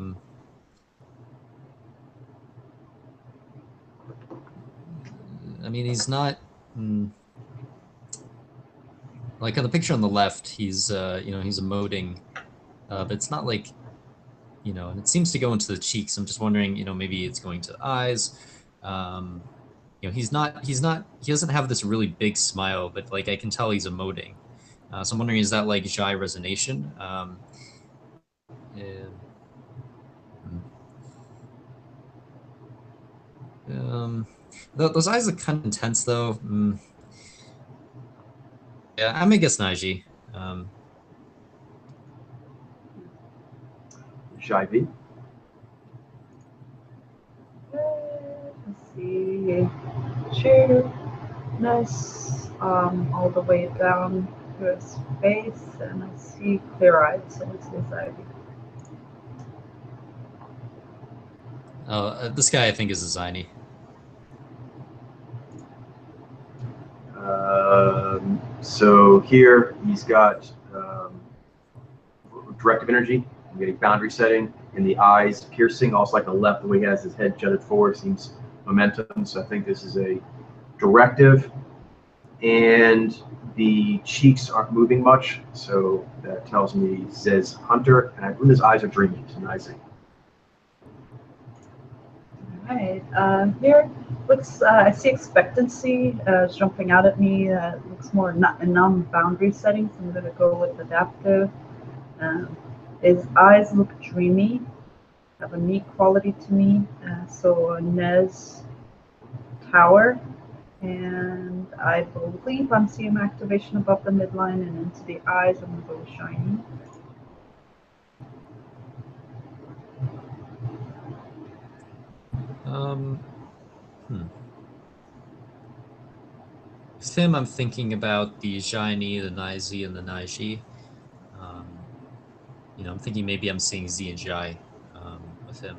mean, he's not like on the picture on the left. He's he's emoting, but it's not like and it seems to go into the cheeks. I'm just wondering, maybe it's going to the eyes. Um, he doesn't have this really big smile, but like I can tell he's emoting. So I'm wondering, is that like shy resonation? And, hmm. um, those eyes look kind of intense though. Yeah, I'm gonna guess Naiji. Um, Jaivi. Let's see. Cheer. Nice. All the way down to his face, and I see clear eyes, so it's his ivy. this guy I think is a Ziny. So here he's got directive energy. I'm getting boundary setting in the eyes, piercing, also like the left, the way he has his head jutted forward seems momentum. So I think this is a directive. And the cheeks aren't moving much, so that tells me says Hunter, and I believe his eyes are dreamy. So nice. Alright, here looks, I see expectancy jumping out at me. Looks more non-boundary settings. I'm going to go with adaptive. His eyes look dreamy, have a neat quality to me. So a Nez Tower, and I believe I'm seeing activation above the midline and into the eyes. I'm going to go with shiny. Hmm. With him, I'm thinking about the Shiny, the Naizi, and the Naiji. I'm thinking maybe I'm seeing Z and Jai with him.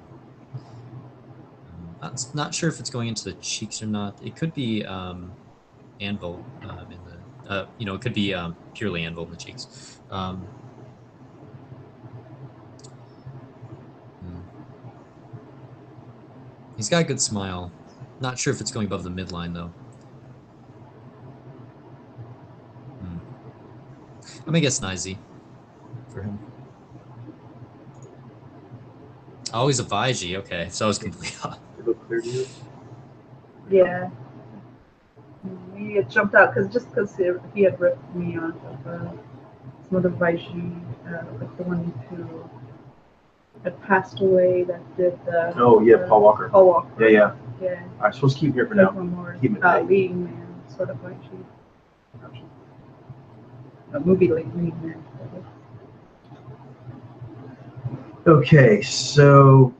Not sure if it's going into the cheeks or not. It could be Anvil in the it could be purely Anvil in the cheeks. Hmm. He's got a good smile. Not sure if it's going above the midline though. I'm gonna guess Naizi for him. Oh, he's a Vaiji. Okay, so I was completely off. Does it look clear to you? Yeah. He had jumped out because he had ripped me off of some of the Vaiji, like the one who had passed away that did the. Oh yeah, Paul Walker. Paul Walker. Yeah, yeah. Yeah. All right, supposed to keep him here for now. One more. Keep him at Leading Man, sort of Vaiji. A movie like Leading Man. Okay, so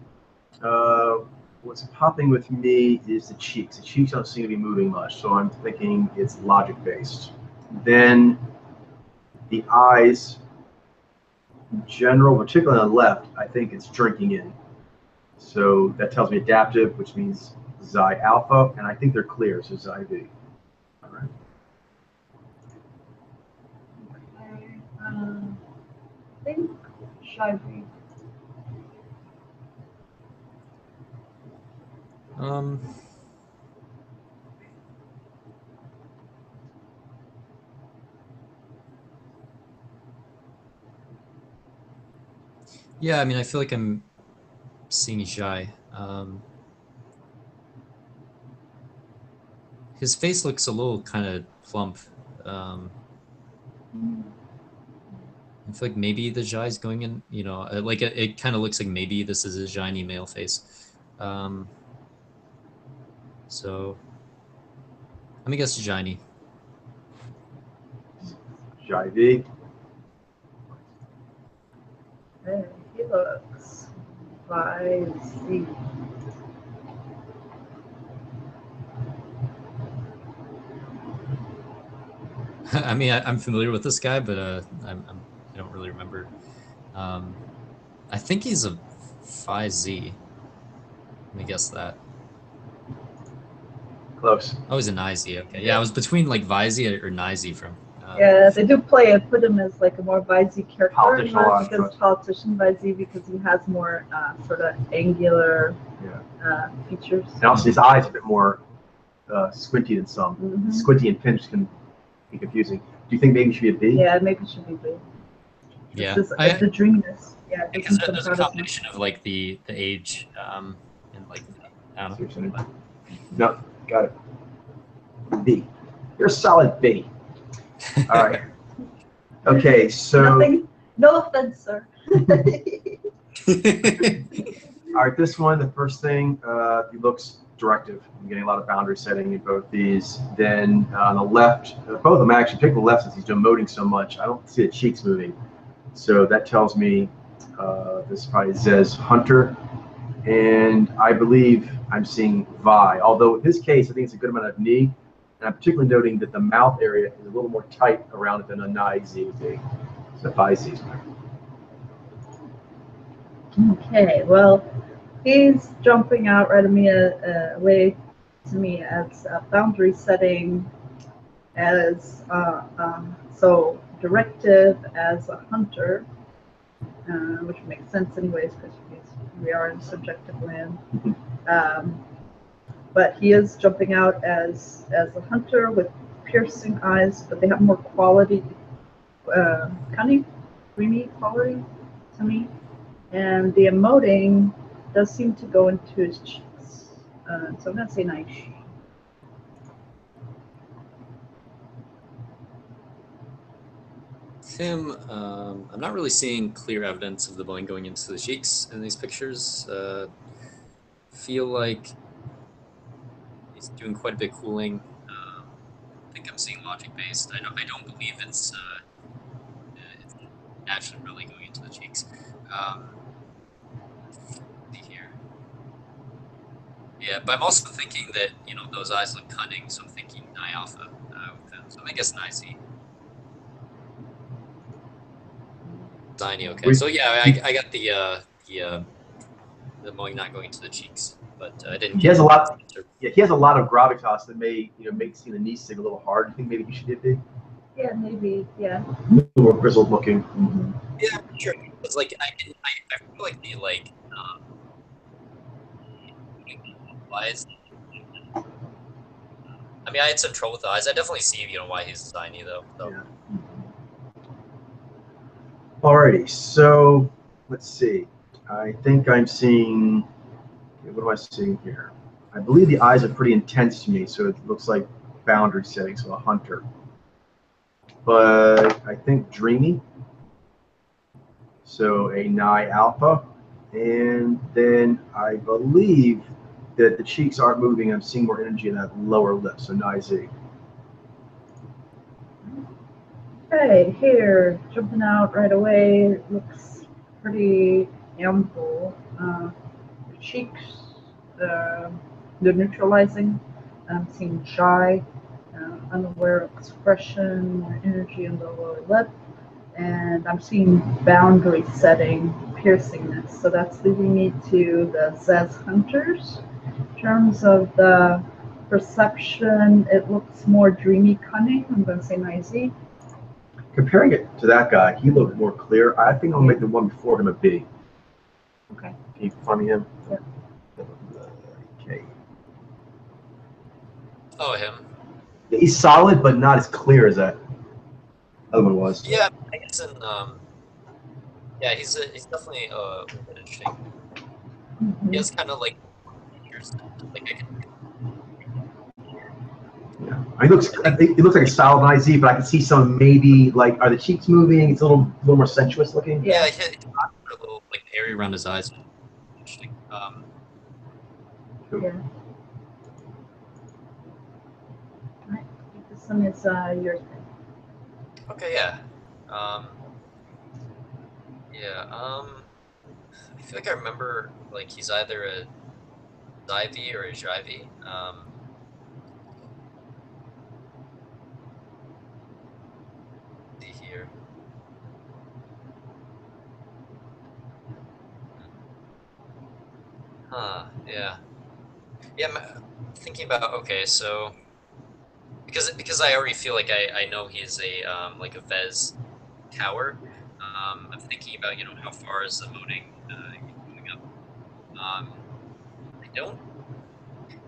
what's popping with me is the cheeks. The cheeks don't seem to be moving much, so I'm thinking it's logic based. Then the eyes, in general, particularly on the left, I think it's drinking in. So that tells me adaptive, which means Xi alpha, and I think they're clear, so Xi V. All right. I think Shivi. Yeah, I mean, I feel like I'm seeing Jai. His face looks a little kind of plump. I feel like maybe the Jai is going in, you know, like it kind of looks like maybe this is a shiny male face. So let me guess shiny. Jivey. Hey, he looks 5Z. I mean, I'm familiar with this guy, but I don't really remember. I think he's a Phi Z. Let me guess that. Close. Oh, he's an IZ. Okay, yeah, I was between like Vizi or Nizi from. Yeah, they do play it, put him as like a more Vizy character, Politician not because politician Vizy, because he has more sort of angular features. And also his eyes are a bit more squinty than some. Mhm. Squinty and pinch can be confusing. Do you think maybe it should be a B? Yeah, maybe it should be big. Yeah, This is the dreaminess. Yeah, it because doesn't there's a come out as much. combination of like the age, and like I don't know. But No, got it. B. You're a solid B. All right. Okay, so Nothing, no offense, sir. all right, this one, the first thing, he looks directive. I'm getting a lot of boundary setting in both these. Then on the left, both of them actually pick the left since he's demoting so much. I don't see the cheeks moving. So that tells me this is probably Zez Hunter. And I believe I'm seeing Vi. Although in this case, I think it's a good amount of knee. And I'm particularly noting that the mouth area is a little more tight around it than a Nai Z would be. So Vi Z. Okay, well, he's jumping out right away to me as a boundary setting, as so directive as a hunter, which makes sense anyways because we are in subjective land. But he is jumping out as a hunter with piercing eyes, but they have more quality, kind of creamy quality to me. And the emoting does seem to go into his cheeks. So I'm going to say nice. Tim, I'm not really seeing clear evidence of the bone going into the cheeks in these pictures. Feel like he's doing quite a bit of cooling. I think I'm seeing logic based. I don't believe it's naturally really going into the cheeks. See here. Yeah, but I'm also thinking that those eyes look cunning, so I'm thinking Ni Alpha with them. So I guess Ni Z. Ziny, okay. So yeah, I got the mowing not going to the cheeks, but I didn't. He has a lot. Yeah, he has a lot of gravitas that may make seeing the knee sig a little hard. You think maybe he should get big? Yeah, maybe. Yeah. A little more grizzled looking. Mm-hmm. Yeah, sure. It's like I feel like the eyes. I mean, I had some trouble with the eyes. I definitely see why he's Ziny though. So. Yeah. Alrighty, so let's see. I think I'm seeing. Okay, what am I seeing here? I believe the eyes are pretty intense to me, so it looks like boundary setting, so a hunter. But I think dreamy. So a Nai Alpha. And then I believe that the cheeks are moving. I'm seeing more energy in that lower lip, so Nai Z. Okay, here, jumping out right away, looks pretty ample. Cheeks, they're neutralizing. I'm seeing shy, unaware of expression, more energy in the lower lip. And I'm seeing boundary setting, piercingness. So that's leading me to the Zez Hunters. In terms of the perception, it looks more dreamy cunning. I'm going to say Nizy. Comparing it to that guy, he looked more clear. I think I'll make the one before him a B. Okay. Can you find me him? Yep. Okay. Oh, him. Yeah, he's solid, but not as clear as that other one was. Yeah, I guess yeah, he's definitely interesting. Mm-hmm. He has kind of like features, like I can. Yeah. It looks like a solid IZ, but I can see some maybe like, are the cheeks moving? It's a little more sensuous looking. Yeah, his eyes are a little like area around his eyes. Interesting. Cool. Yeah. Alright, this one is yours. Okay, yeah. I feel like I remember like he's either a Ivy or a Jivy. See here. Huh, yeah. Yeah, I'm thinking about, okay, so because I already feel like I know he's a like a Vez tower. I'm thinking about, you know, how far is the moaning going up.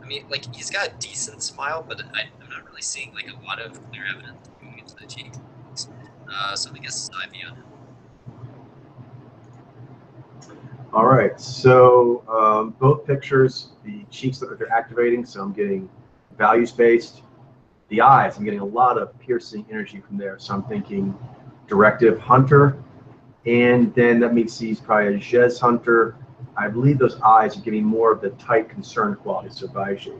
I mean, like he's got a decent smile, but I'm not really seeing like a lot of clear evidence going into the cheeks. So I guess it's Ivy on him. All right, so both pictures, the cheeks look like they're activating, so I'm getting values-based. The eyes, I'm getting a lot of piercing energy from there, so I'm thinking directive hunter, and then that means he's probably a Jez hunter. I believe those eyes are giving more of the tight, concerned quality, so Baiji.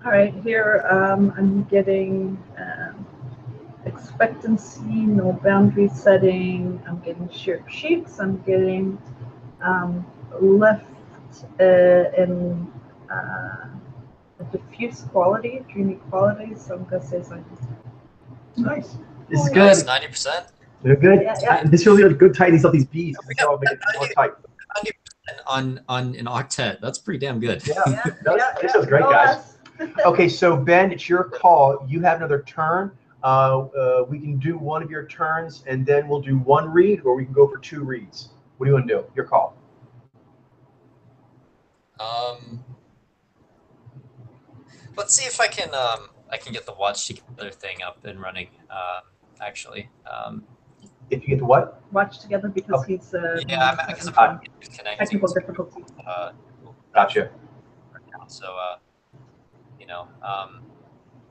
All right, here I'm getting expectancy, no boundary setting. I'm getting sheer cheeks. I'm getting left in a diffuse quality, dreamy quality. So I'm gonna say something. Nice. This is Nice, good. 90%. They're good. Yeah. This really is good tightening up these bees. We This is how got I make it more tight. 90% on an octet. That's pretty damn good. Yeah, this is great, guys. Okay, so Ben, it's your call. You have another turn. We can do one of your turns, and then we'll do one read, or we can go for 2 reads. What do you want to do? Your call. Let's see if I can get the watch together thing up and running. Actually. If you get the what? Watch together because Okay. he's Yeah, I guess I'm connecting. technical difficulty. Gotcha. So you know.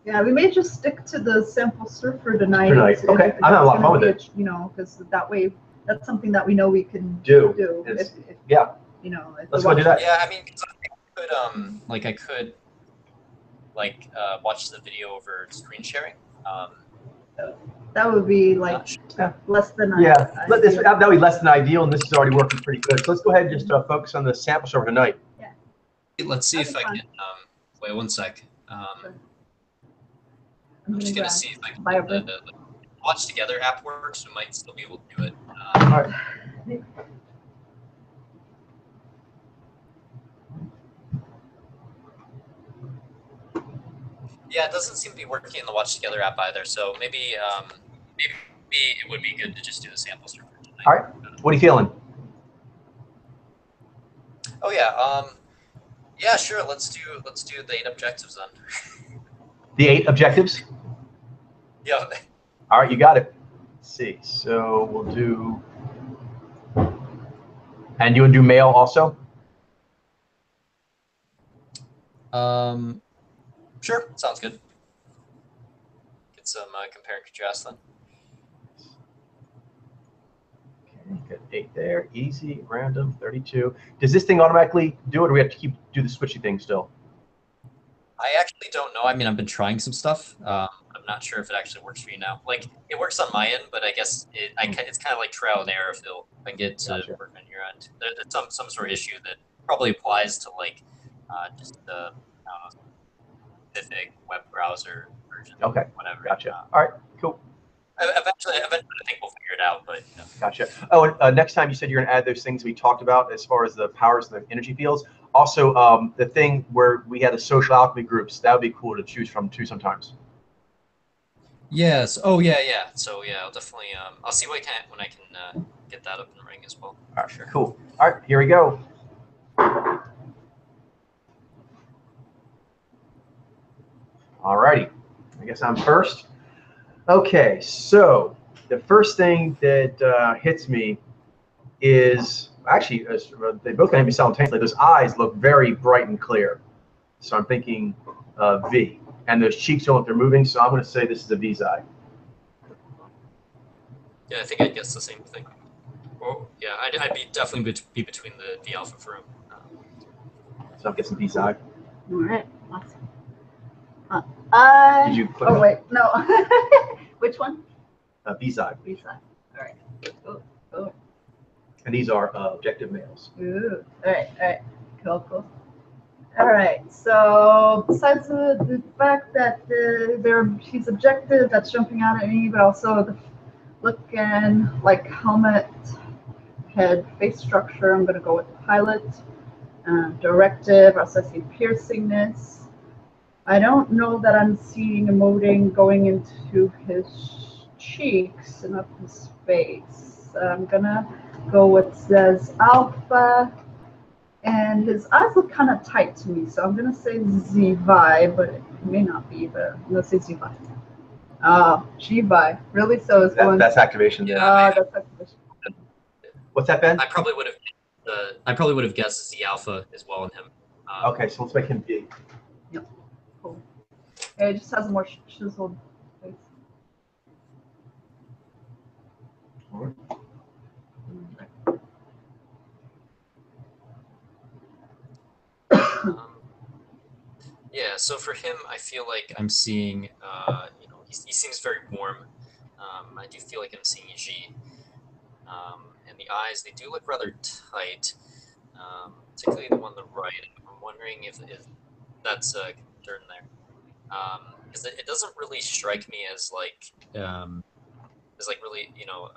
Yeah, we may just stick to the sample surfer tonight. Okay, I have a lot of fun with it. You know, because that way, that's something that we know we can do. If, yeah. You know, let's go do that. Yeah, I mean, I could watch the video over screen sharing. That would be like less than that would be less than ideal, and this is already working pretty good. So let's go ahead and just focus on the sample server tonight. Yeah. Let's see if I can. Wait 1 sec. Sure. I'm just gonna see if I can. The Watch Together app works. We might still be able to do it. All right. Yeah, it doesn't seem to be working in the Watch Together app either. So maybe it would be good to just do the sample server tonight. All right. What are you feeling? Oh yeah. Yeah, sure. Let's do the 8 objectives then. The 8 objectives? Yeah. All right, you got it. Let's see. So we'll do. And you want to do male also? Sure. Sounds good. Get some compare and contrast then. Okay, got 8 there. Easy, random, 32. Does this thing automatically do it, or do we have to do the switchy thing still? I actually don't know. I mean, I've been trying some stuff. I'm not sure if it actually works for you now. Like, it works on my end, but I guess it's kind of like trial and error if I get to work on your end. There's some sort of issue that probably applies to like just the specific web browser version. Okay. Whatever. Gotcha. All right. Cool. Eventually, I think we'll figure it out. But you know. Gotcha. Oh, and next time you said you're going to add those things we talked about as far as the powers and the energy fields. Also, the thing where we had the social alchemy groups, that would be cool to choose from too sometimes. Yes. Oh yeah. So yeah, I'll definitely. I'll see when I can get that up and running as well. All right. Sure. Cool. All right. Here we go. All righty. I guess I'm first. Okay. So the first thing that hits me is actually they both can hit me simultaneously. Those eyes look very bright and clear. So I'm thinking V. And those cheeks don't look they're moving, so I'm going to say this is a V's eye. Yeah, I think I'd guess the same thing. Or yeah, I'd be definitely be between the V alpha for him. So I'm guessing V's eye. All right. Awesome. Did you click Oh on wait, no. Which one? V's eye. V's eye. All right. Oh, oh. And these are objective males. Ooh. All right. All right. Cool. Cool. All right. So besides the fact that he's objective, that's jumping out at me, but also the looking like helmet, head, face structure. I'm gonna go with pilot. Directive. Also, I see piercingness. I don't know that I'm seeing emoting going into his cheeks and up his face. I'm gonna go with says alpha, and his eyes look kind of tight to me, so I'm gonna say Z vibe, but it may not be. But I'm gonna say Z vibe. G vibe. Really? So it's going. That's activation there. That's activation. What's that, Ben? I probably would have guessed Z alpha as well in him. Okay, so let's make him V. Yep. Cool. It just has a more chiseled face. Yeah, so for him, I feel like I'm seeing, you know, he seems very warm. I do feel like I'm seeing G. And the eyes, they do look rather tight, particularly the one on the right. I'm wondering if that's a concern there. Because it doesn't really strike me as like really, you know,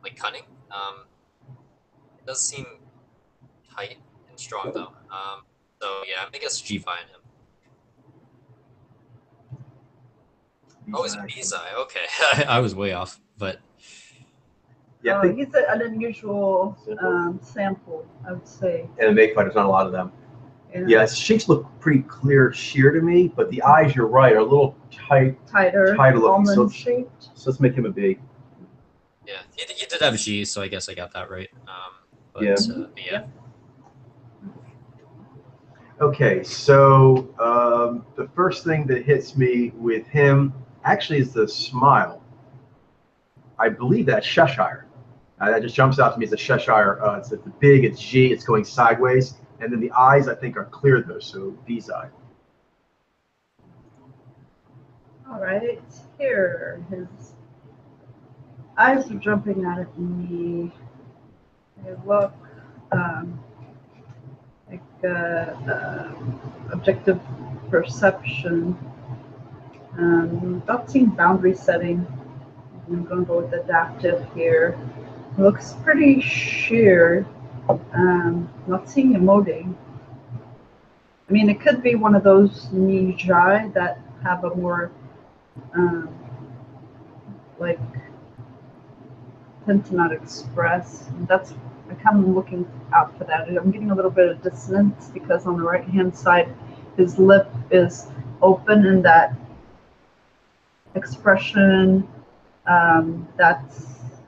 like cunning. It does seem tight and strong though. So yeah, I guess G fine him. Oh, it's a B's eye. Okay, I was way off, but yeah, he's an unusual sample, I would say. And the make fighters, not a lot of them. Yeah, his cheeks look pretty clear sheer to me, but the eyes, you're right, are a little tighter looking. Almond shaped. So let's make him a B. Yeah, he did have G, so I guess I got that right. But, yeah. Yeah. Okay, so the first thing that hits me with him actually is the smile. I believe that's Cheshire. That just jumps out to me as a Cheshire. It's big, it's G, it's going sideways. And then the eyes, I think, are clear though, so V's eye. All right, here, his eyes are jumping out at me. They look like objective perception. Not seeing boundary setting. I'm going to go with adaptive here. Looks pretty sheer. Not seeing emoting. I mean, it could be one of those Nijai that have a more like tend to not express. That's I'm kind of looking out for that. I'm getting a little bit of dissonance because on the right hand side, his lip is open and that expression that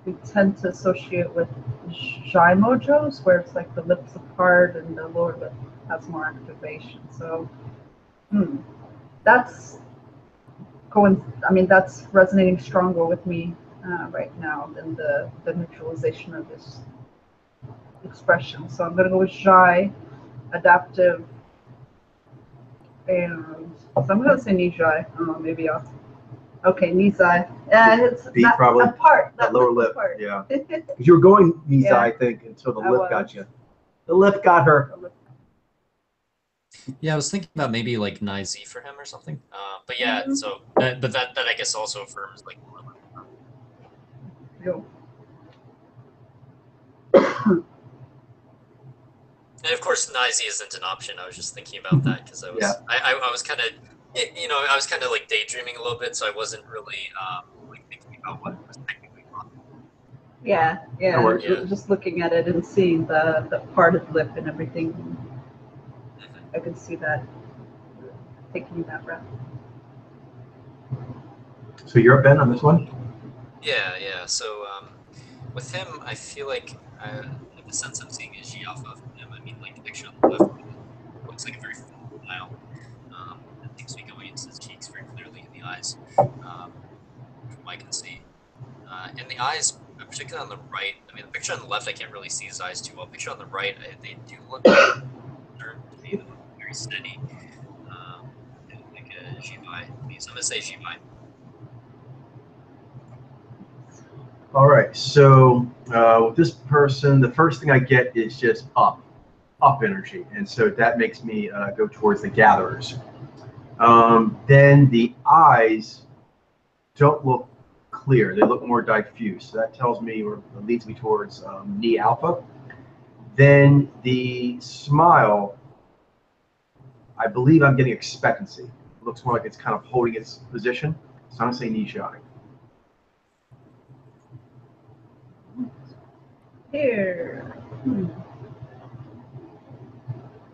we tend to associate with shy mojos, where it's like the lips apart and the lower lip has more activation. So that's that's resonating stronger with me right now than the neutralization of this expression. So I'm going to go with shy, adaptive, and so I'm going to say Nijai. I don't know, maybe I'll. Okay, Nizai. It's B probably. Apart. That lower lip. Part. Yeah. Because you were going Nizai, I think, until the lip got you. The lip got her. Yeah, I was thinking about maybe like Nizi for him or something. But yeah, so but that I guess also affirms like. Yo. And of course, Nizi isn't an option. I was just thinking about that because I was I was kind of I was kind of like daydreaming a little bit, so I wasn't really like thinking about what was technically possible. Yeah. Just looking at it and seeing the parted lip and everything, I could see that taking that route. So you're up, Ben, on this one? Yeah. So with him, I feel like the sense I'm seeing is G alpha from him. I mean, like the picture on the left looks like a very full smile. That seems to be going into the cheeks very clearly in the eyes, from what I can see. And the eyes, particularly on the right, I mean, the picture on the left, I can't really see his eyes too well. Picture on the right, they do look concerned to me, though, very steady, like a Jibai. So I'm going to say Jibai. All right, so with this person, the first thing I get is just up energy, and so that makes me go towards the gatherers. Then the eyes don't look clear; they look more diffuse. So that tells me, or leads me towards knee alpha. Then the smile, I believe I'm getting expectancy. It looks more like it's kind of holding its position. So I'm gonna say knee shy. Here.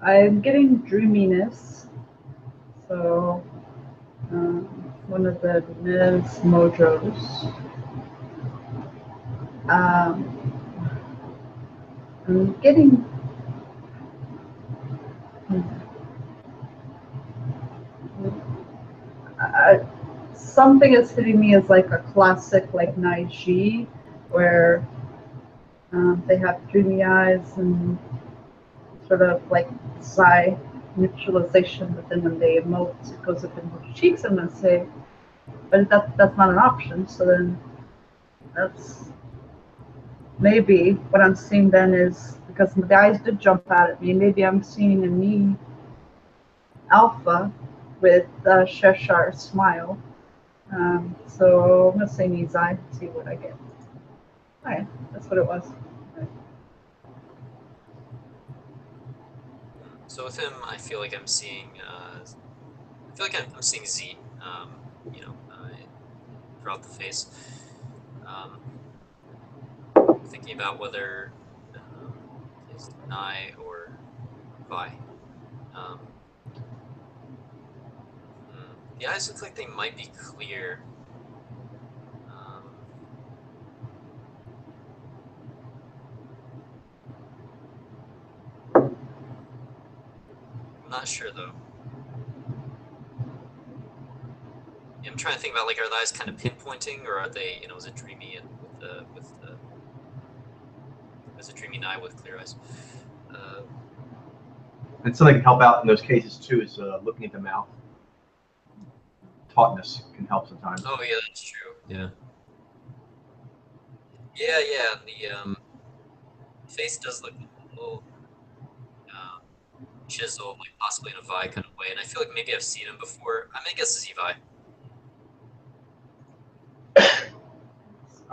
I'm getting dreaminess. So, one of the Ms. Mojos. I'm getting. Something is hitting me as like a classic, like Naiji, where they have dreamy eyes and sort of like sigh neutralization, but then when they emote, it goes up in the cheeks. I'm gonna say, but that's not an option. So then that's maybe what I'm seeing then is because the eyes did jump out at me. Maybe I'm seeing a knee alpha with a Cheshire smile. So I'm gonna say knee's eye, see what I get. All right, that's what it was. So with him, I feel like I'm seeing, I'm seeing Z, throughout the face. Thinking about whether it's Nai or Vi. The eyes look like they might be clear. I'm not sure though. Yeah, I'm trying to think about, like, are the eyes kind of pinpointing, or are they, is it dreamy and is it dreamy Nai with clear eyes? And something that can help out in those cases too is looking at the mouth. Tautness can help sometimes. Oh yeah, that's true. Yeah. Yeah. The face does look a little chiseled, like possibly in a Vi kind of way, and I feel like maybe I've seen him before. I'm gonna guess it's Vi.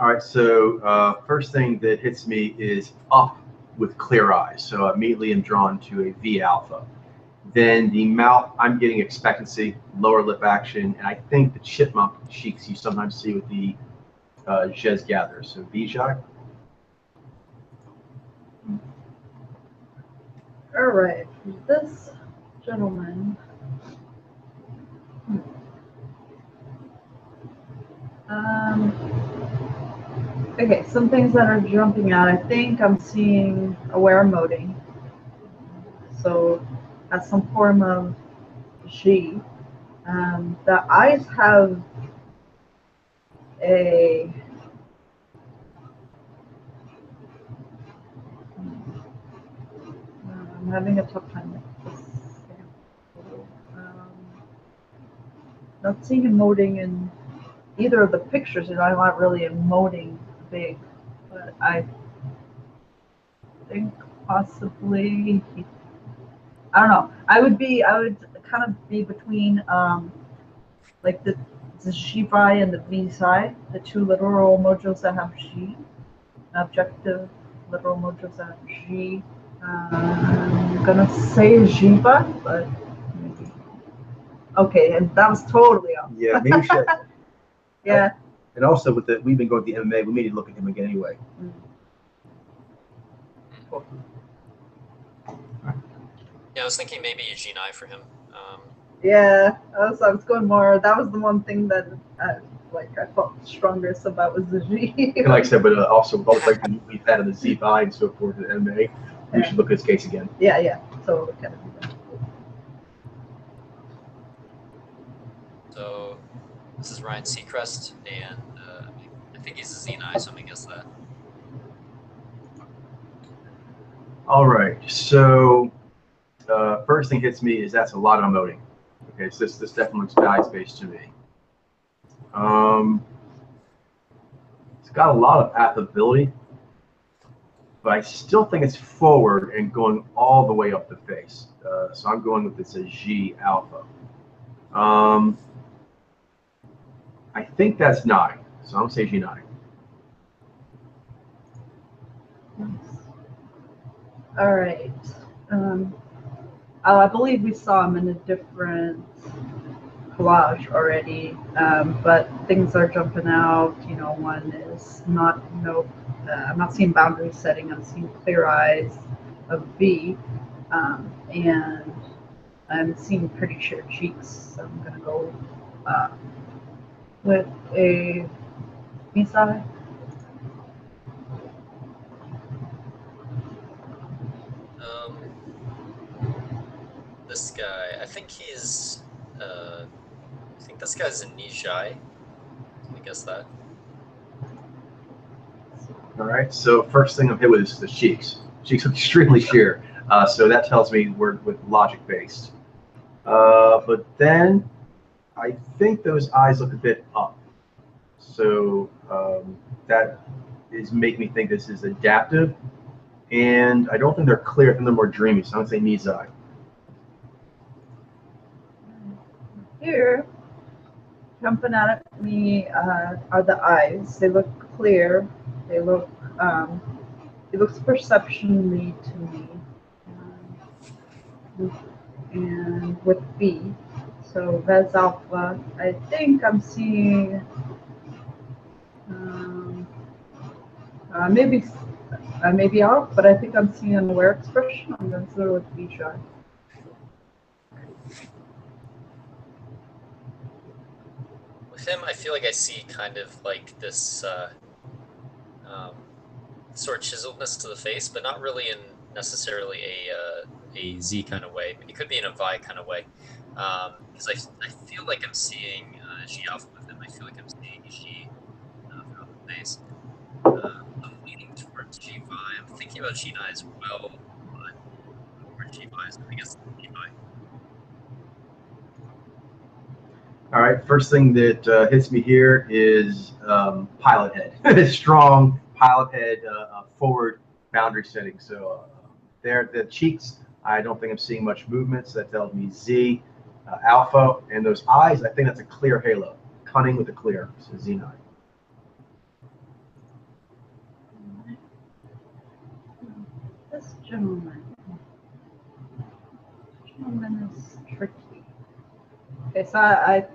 All right, so first thing that hits me is up with clear eyes. So immediately I'm drawn to a V alpha. Then the mouth, I'm getting expectancy, lower lip action, and I think the chipmunk cheeks you sometimes see with the Jez gatherers. So Vijay. All right, this gentleman. Okay, some things that are jumping out. I think I'm seeing aware moding. So, as some form of G. The eyes have a I'm having a tough time with this. Not seeing emoting in either of the pictures. I'm not really emoting big, but I think possibly. I don't know. I would kind of be between like the Shibai and the V side, the two literal mojos that have G, objective literal mojos that have G. I'm gonna say Jiba, but maybe. Okay, and that was totally off. Yeah, maybe we should. Yeah. And also with we've been going to the MMA, we need to look at him again anyway. Cool. Yeah, I was thinking maybe a G9 for him. Yeah, I was going more. That was the one thing that I felt strongest about was the G. And like I said, but also both like we've had in the Z5 and so forth in the MMA, we should look at his case again. Yeah. So kind of. So this is Ryan Seacrest, and I think he's a Xeni, so I'm gonna guess that. All right, so first thing hits me is that's a lot of emoting. Okay, so this definitely looks values-based to me. It's got a lot of affability, but I still think it's forward and going all the way up the face. So I'm going with this as G alpha. I think that's 9, so I'm going to say G9. All right. I believe we saw him in a different collage already, but things are jumping out. You know, one is not, I'm not seeing boundary setting. I'm seeing clear eyes of V, and I'm seeing pretty sheer cheeks. So I'm gonna go with a Misai. This guy, I think he's, I think this guy's a Nijai. I guess that. All right, so first thing I'm hit with is the cheeks. Cheeks are extremely sheer, so that tells me we're with logic-based. But then I think those eyes look a bit up. So that is making me think this is adaptive. And I don't think they're clear. I think they're more dreamy. So I'm going to say Nizai. Here, jumping out at me are the eyes. They look clear. They look, it looks perceptionally to me. And with B. So Res Alpha, I think I'm seeing maybe I may be off, but I think I'm seeing an aware expression. I'm going to go with B shy. With him, I feel like I see kind of like this sort of chiseledness to the face, but not really in necessarily a Z kind of way. It could be in a Vi kind of way. Because I feel like I'm seeing G alpha with him. I feel like I'm seeing G throughout the face. I'm leaning towards G Vi. I'm thinking about G9 as well, but over G Vi, so I guess G Vi. All right, first thing that hits me here is pilot head. Strong pilot head, forward boundary setting. So there, the cheeks, I don't think I'm seeing much movement, so that tells me Z, alpha, and those eyes, I think that's a clear halo. Cunning with a clear, so Z9. This gentleman is tricky. Okay, so I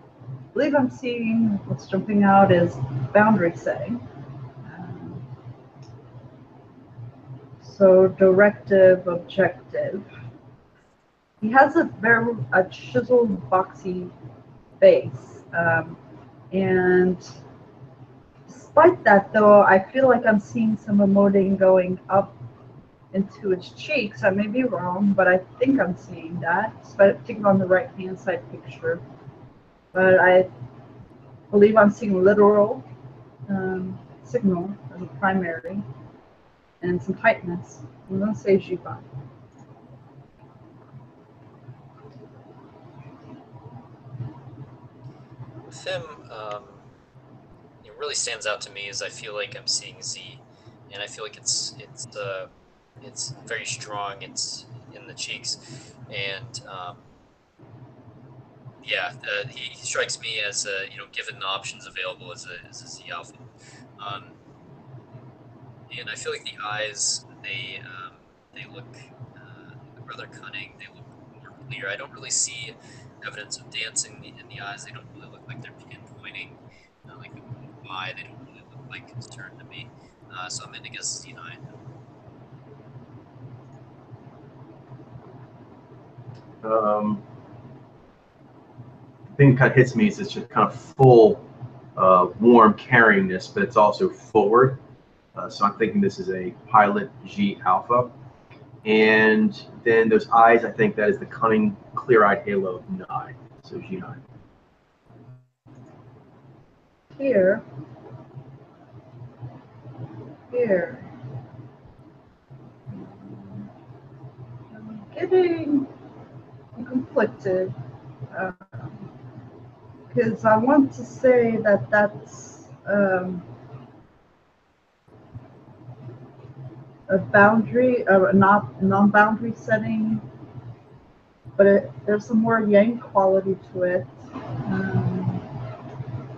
believe I'm seeing what's jumping out is boundary setting. So directive, objective. He has a chiseled, boxy face, and despite that, though, I feel like I'm seeing some emoting going up into its cheeks. I may be wrong, but I think I'm seeing that, particularly on the right-hand side picture. But I believe I'm seeing literal signal as a primary and some tightness. I'm going to say G5. With him, it really stands out to me is I feel like I'm seeing Z, and I feel like it's very strong. It's in the cheeks, and yeah, he strikes me as given the options available as a Z alpha, and I feel like the eyes they look rather cunning. They look more clear. I don't really see evidence of dancing in the eyes. They don't really look like they're pinpointing like why. They don't really look like concern to me. So I'm going to guess Z9. The thing that kind of hits me is it's just kind of full, warm carryingness, but it's also forward. So I'm thinking this is a pilot G alpha. And then those eyes, I think that is the cunning, clear-eyed halo of 9. So G9. here, here. I'm getting conflicted because I want to say that that's a boundary, a non-boundary setting, but there's some more yang quality to it.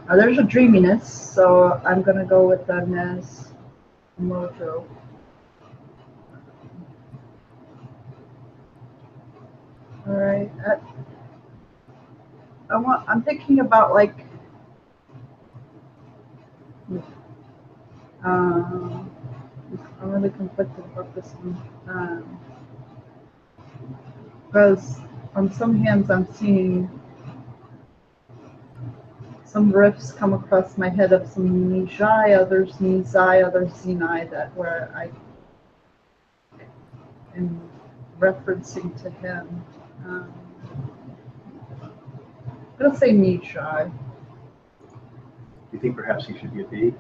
There's a dreaminess, so I'm gonna go with the Nez Mojo. All right. I'm thinking about like. I'm really conflicted about this one. Because on some hands I'm seeing some riffs come across my head of some Nijai, others Nizai, others Zinai, that where I am referencing to him. I'm gonna say Nijai. Do you think perhaps he should be a B?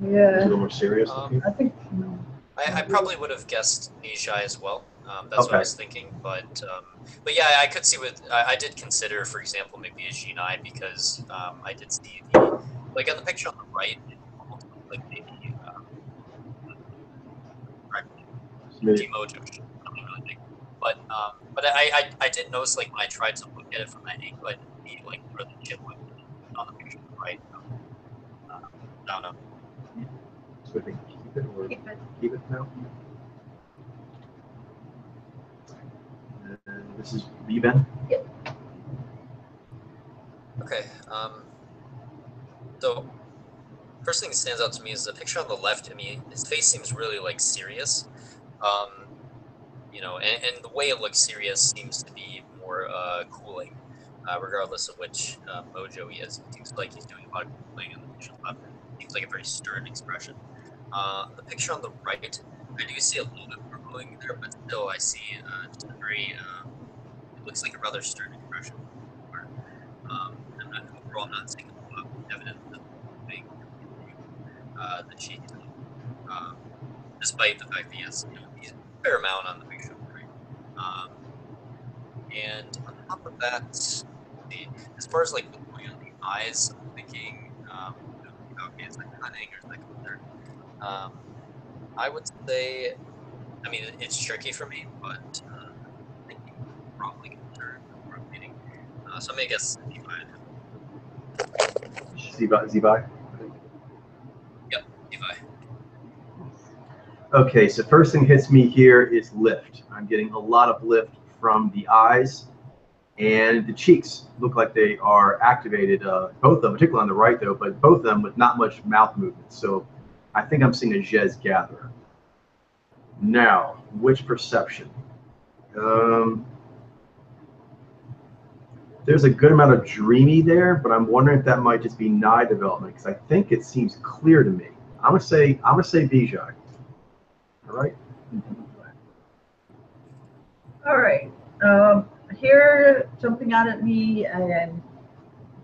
Yeah. He's a little more serious looking? I think. I probably would have guessed Nijai as well. That's what I was thinking, but yeah, I could see I did consider, for example, maybe a Jinai because I did see like on the picture on the right, it almost looked like maybe Mojo, really big. But I did notice like when I tried to look at it from that angle, I didn't see like where the chip would be on the picture on the right. I don't know. So I think keep it or keep it now. And this is you, Ben? Yep. Okay. So first thing that stands out to me is the picture on the left. I mean, his face seems really like serious. You know, and the way it looks serious seems to be more cooling, regardless of which mojo he is. It seems like he's doing a lot of cooling, and the picture on the left seems like a very stern expression. The picture on the right, I do see a little bit more cooling there, but still I see just a very, it looks like a rather stern expression. Overall, I'm not seeing a lot of evidence of moving that she's despite the fact that he has he's a fair amount on the picture. And on top of that, as far as like what's going on the eyes, I'm thinking, okay, is that cunning or is that concern? I would say, I mean, it's tricky for me, but I think probably concerned or meaning. So I'm gonna guess Levi. Zibai? Yep, Levi. Okay, so first thing hits me here is lift. I'm getting a lot of lift from the eyes, and the cheeks look like they are activated, both of them, particularly on the right though, but both of them with not much mouth movement. So I think I'm seeing a Jez gatherer. Now, which perception? There's a good amount of dreamy there, but I'm wondering if that might just be Nye development, because I think it seems clear to me. I'm gonna say Vijay. All right. All right. Here, jumping out at me, and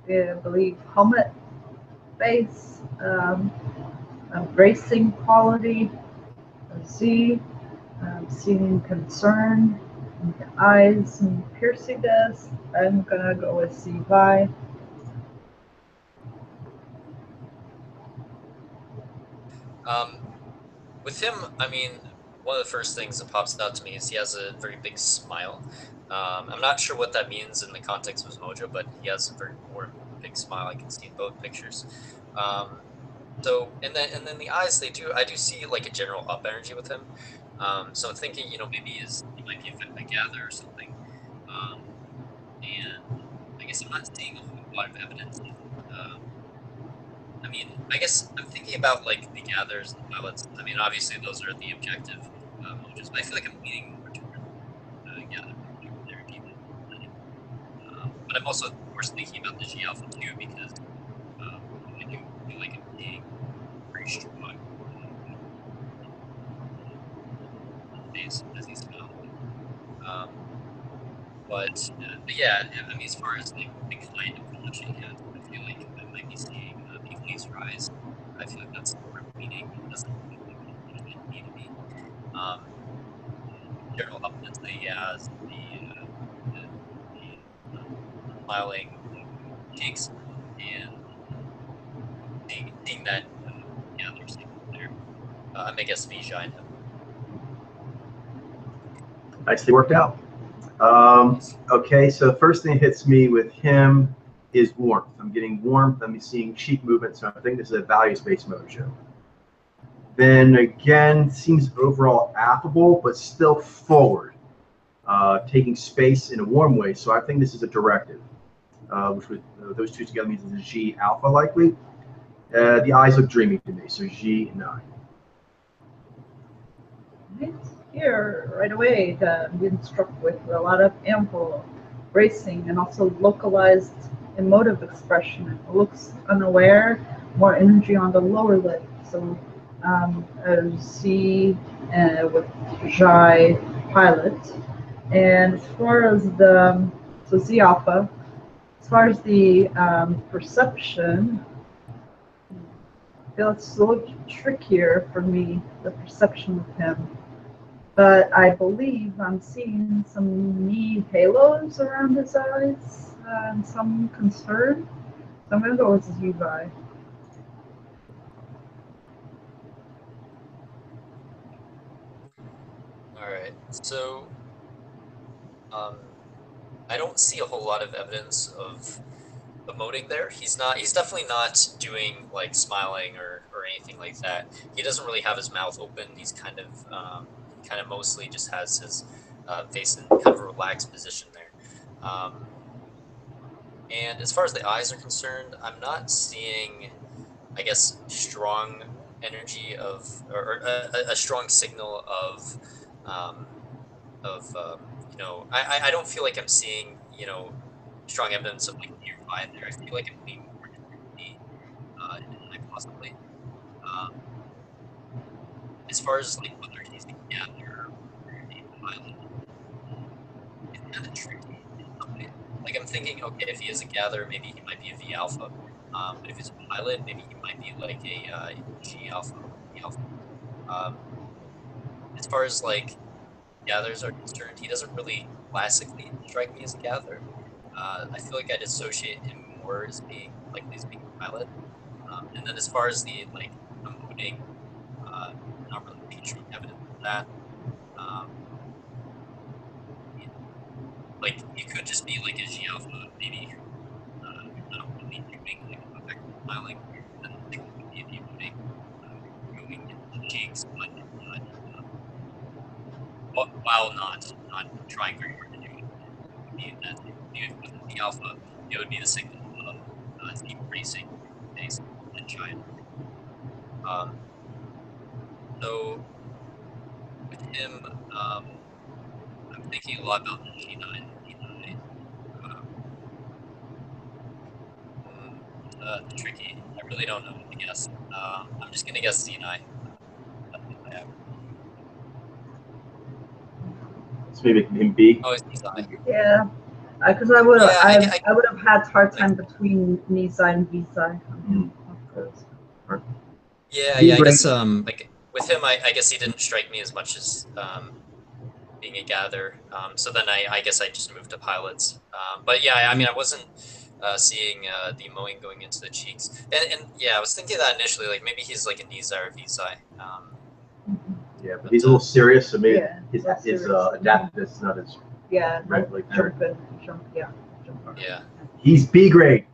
I believe helmet face, a bracing quality, a Z, seeing concern in the eyes and piercingness. I'm gonna go with CY. With him, I mean, one of the first things that pops out to me is he has a very big smile. I'm not sure what that means in the context of his mojo, but he has a very warm, big smile. I can see in both pictures. So, and then the eyes, I do see like a general up energy with him. So I'm thinking, maybe he might be affected by gather or something. And I guess I'm not seeing a whole lot of evidence. I mean, I guess I'm thinking about like the gathers and the pilots. I mean, obviously those are the objective mojos, but I feel like I'm leaning more towards gather energy. But I'm also, of course, thinking about the G alpha too because I do feel like I'm being pretty strong as he's but yeah, I mean, as far as like the kind of energy he has, I feel like I might be seeing laser eyes. I feel like that's where I'm leaning. It doesn't look like it need to be. General updates, yeah, is the smiling cheeks and seeing that there's something there. I guess Vijay and him. Nicely worked out. Okay, so the first thing that hits me with him is warmth. I'm getting warmth. I'm seeing cheek movement, so I think this is a values-based mojo. Then again, seems overall affable, but still forward, taking space in a warm way. So I think this is a directive, which would those two together means it's a G alpha likely. The eyes look dreamy to me, so G9. Here, right away, I'm getting struck with a lot of ample bracing and also localized emotive expression. It looks unaware, more energy on the lower lip. So Z with Jai pilot. And as far as the, so Z alpha, as far as the perception, I feel it's a little trickier for me, the perception of him. But I believe I'm seeing some knee halos around his eyes and some concern. So I'm going to go with Levi. Alright, so I don't see a whole lot of evidence of emoting there. He's definitely not doing like smiling or anything like that. He doesn't really have his mouth open. He's kind of mostly just has his face in kind of a relaxed position there. And as far as the eyes are concerned, I'm not seeing, I guess, strong energy of, or a strong signal of, I don't feel like I'm seeing, strong evidence of like nearby there. I feel like I'm being more differently, possibly. As far as like whether he's a gather or a pilot, it's kind of tricky in some way. Like I'm thinking, okay, if he is a gather, maybe he might be a V alpha. But if he's a pilot, maybe he might be like a G alpha or E alpha. As far as like gathers are concerned, he doesn't really classically strike me as a gather. I feel like I'd associate him more as being likely as being a pilot. And then as far as the like emoting, not really seeing strong evidence of that. Like he could just be like a G alpha, maybe not really doing like effective smiling. Then the thing would be the emoting going into the cheeks, but while not trying very hard to do it. Would be that with the alpha, it would be the signal of deep racing base and giant. So with him, I'm thinking a lot about the G9 and D9. Tricky. I really don't know what to guess. I'm just gonna guess Z9. So maybe him B. Oh, it's Z9. Yeah, because I would have Yeah, I would have had hard time between Nisai and Visai. Yeah, I guess like with him, I guess he didn't strike me as much as being a gather. So then I guess I just moved to pilots. But yeah, I mean I wasn't seeing the mowing going into the cheeks, and yeah, I was thinking that initially, like maybe he's like a Nizai or Visai. Yeah, but he's a little serious, so maybe his serious. adaptiveness is not as right like there. Yeah. He's B grade.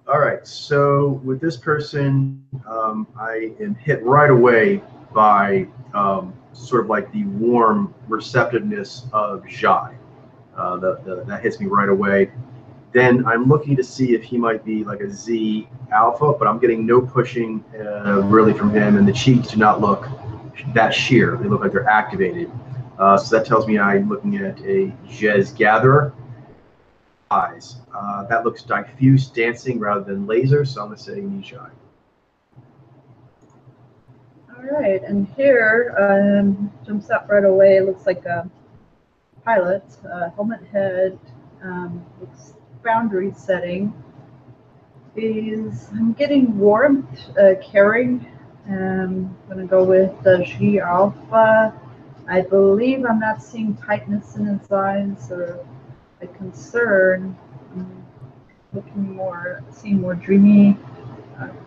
All right, so with this person, I am hit right away by sort of like the warm receptiveness of Jai. That hits me right away. Then I'm looking to see if he might be like a Z alpha, but I'm getting no pushing really from him, and the cheeks do not look that sheer. They look like they're activated. So that tells me I'm looking at a Jez gatherer. Eyes. That looks diffuse dancing rather than laser, so I'm going to say Nijai. All right, and here jumps out right away. It looks like a pilot, helmet head, looks boundary setting. I'm getting warmth, caring. I'm gonna go with G Alpha. I believe I'm not seeing tightness in his eyes or a concern. I'm looking more, seeing more dreamy,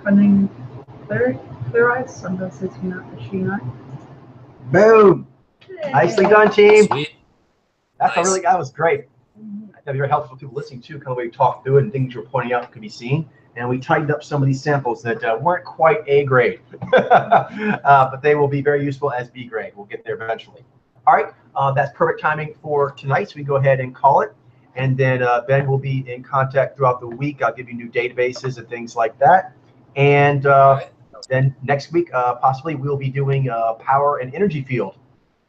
cunning, clear eyes. So I'm gonna say G not. Boom. Nicely done, team. Sweet. That's Nice. that was great. That'd be very helpful for people listening too, kind of way you talk through it and things you're pointing out could be seen. And we tightened up some of these samples that weren't quite A grade, but they will be very useful as B grade. We'll get there eventually. All right, that's perfect timing for tonight, so we can go ahead and call it. And then Ben will be in contact throughout the week. I'll give you new databases and things like that. And then next week, possibly, we'll be doing power and energy field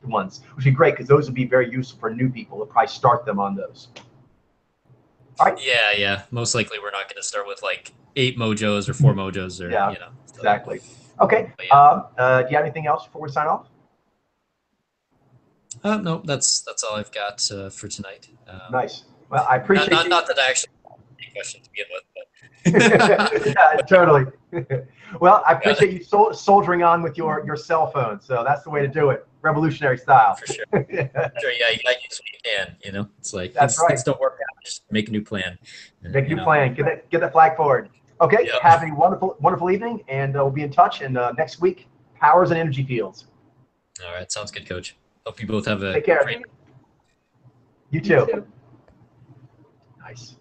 ones, which would be great because those would be very useful for new people. We'll probably start them on those. All right. Yeah. Most likely, we're not going to start with like 8 mojos or 4 mojos or Yeah, you know. So. Exactly. Okay. Yeah. Do you have anything else before we sign off? No, that's all I've got for tonight. Nice. Well, I appreciate not that I actually have any questions to begin with, but yeah, totally. Well, I appreciate you soldiering on with your cell phone. So that's the way to do it, revolutionary style. for sure. Sure, yeah, you gotta use what you can. You know, it's like That's right. things don't work out. Just make a new plan. Make a new plan. Get that flag forward. Okay. Yep. Have a wonderful evening, and we'll be in touch. And next week, powers and energy fields. All right, sounds good, Coach. Hope you both have a Take care. great. You too. Nice.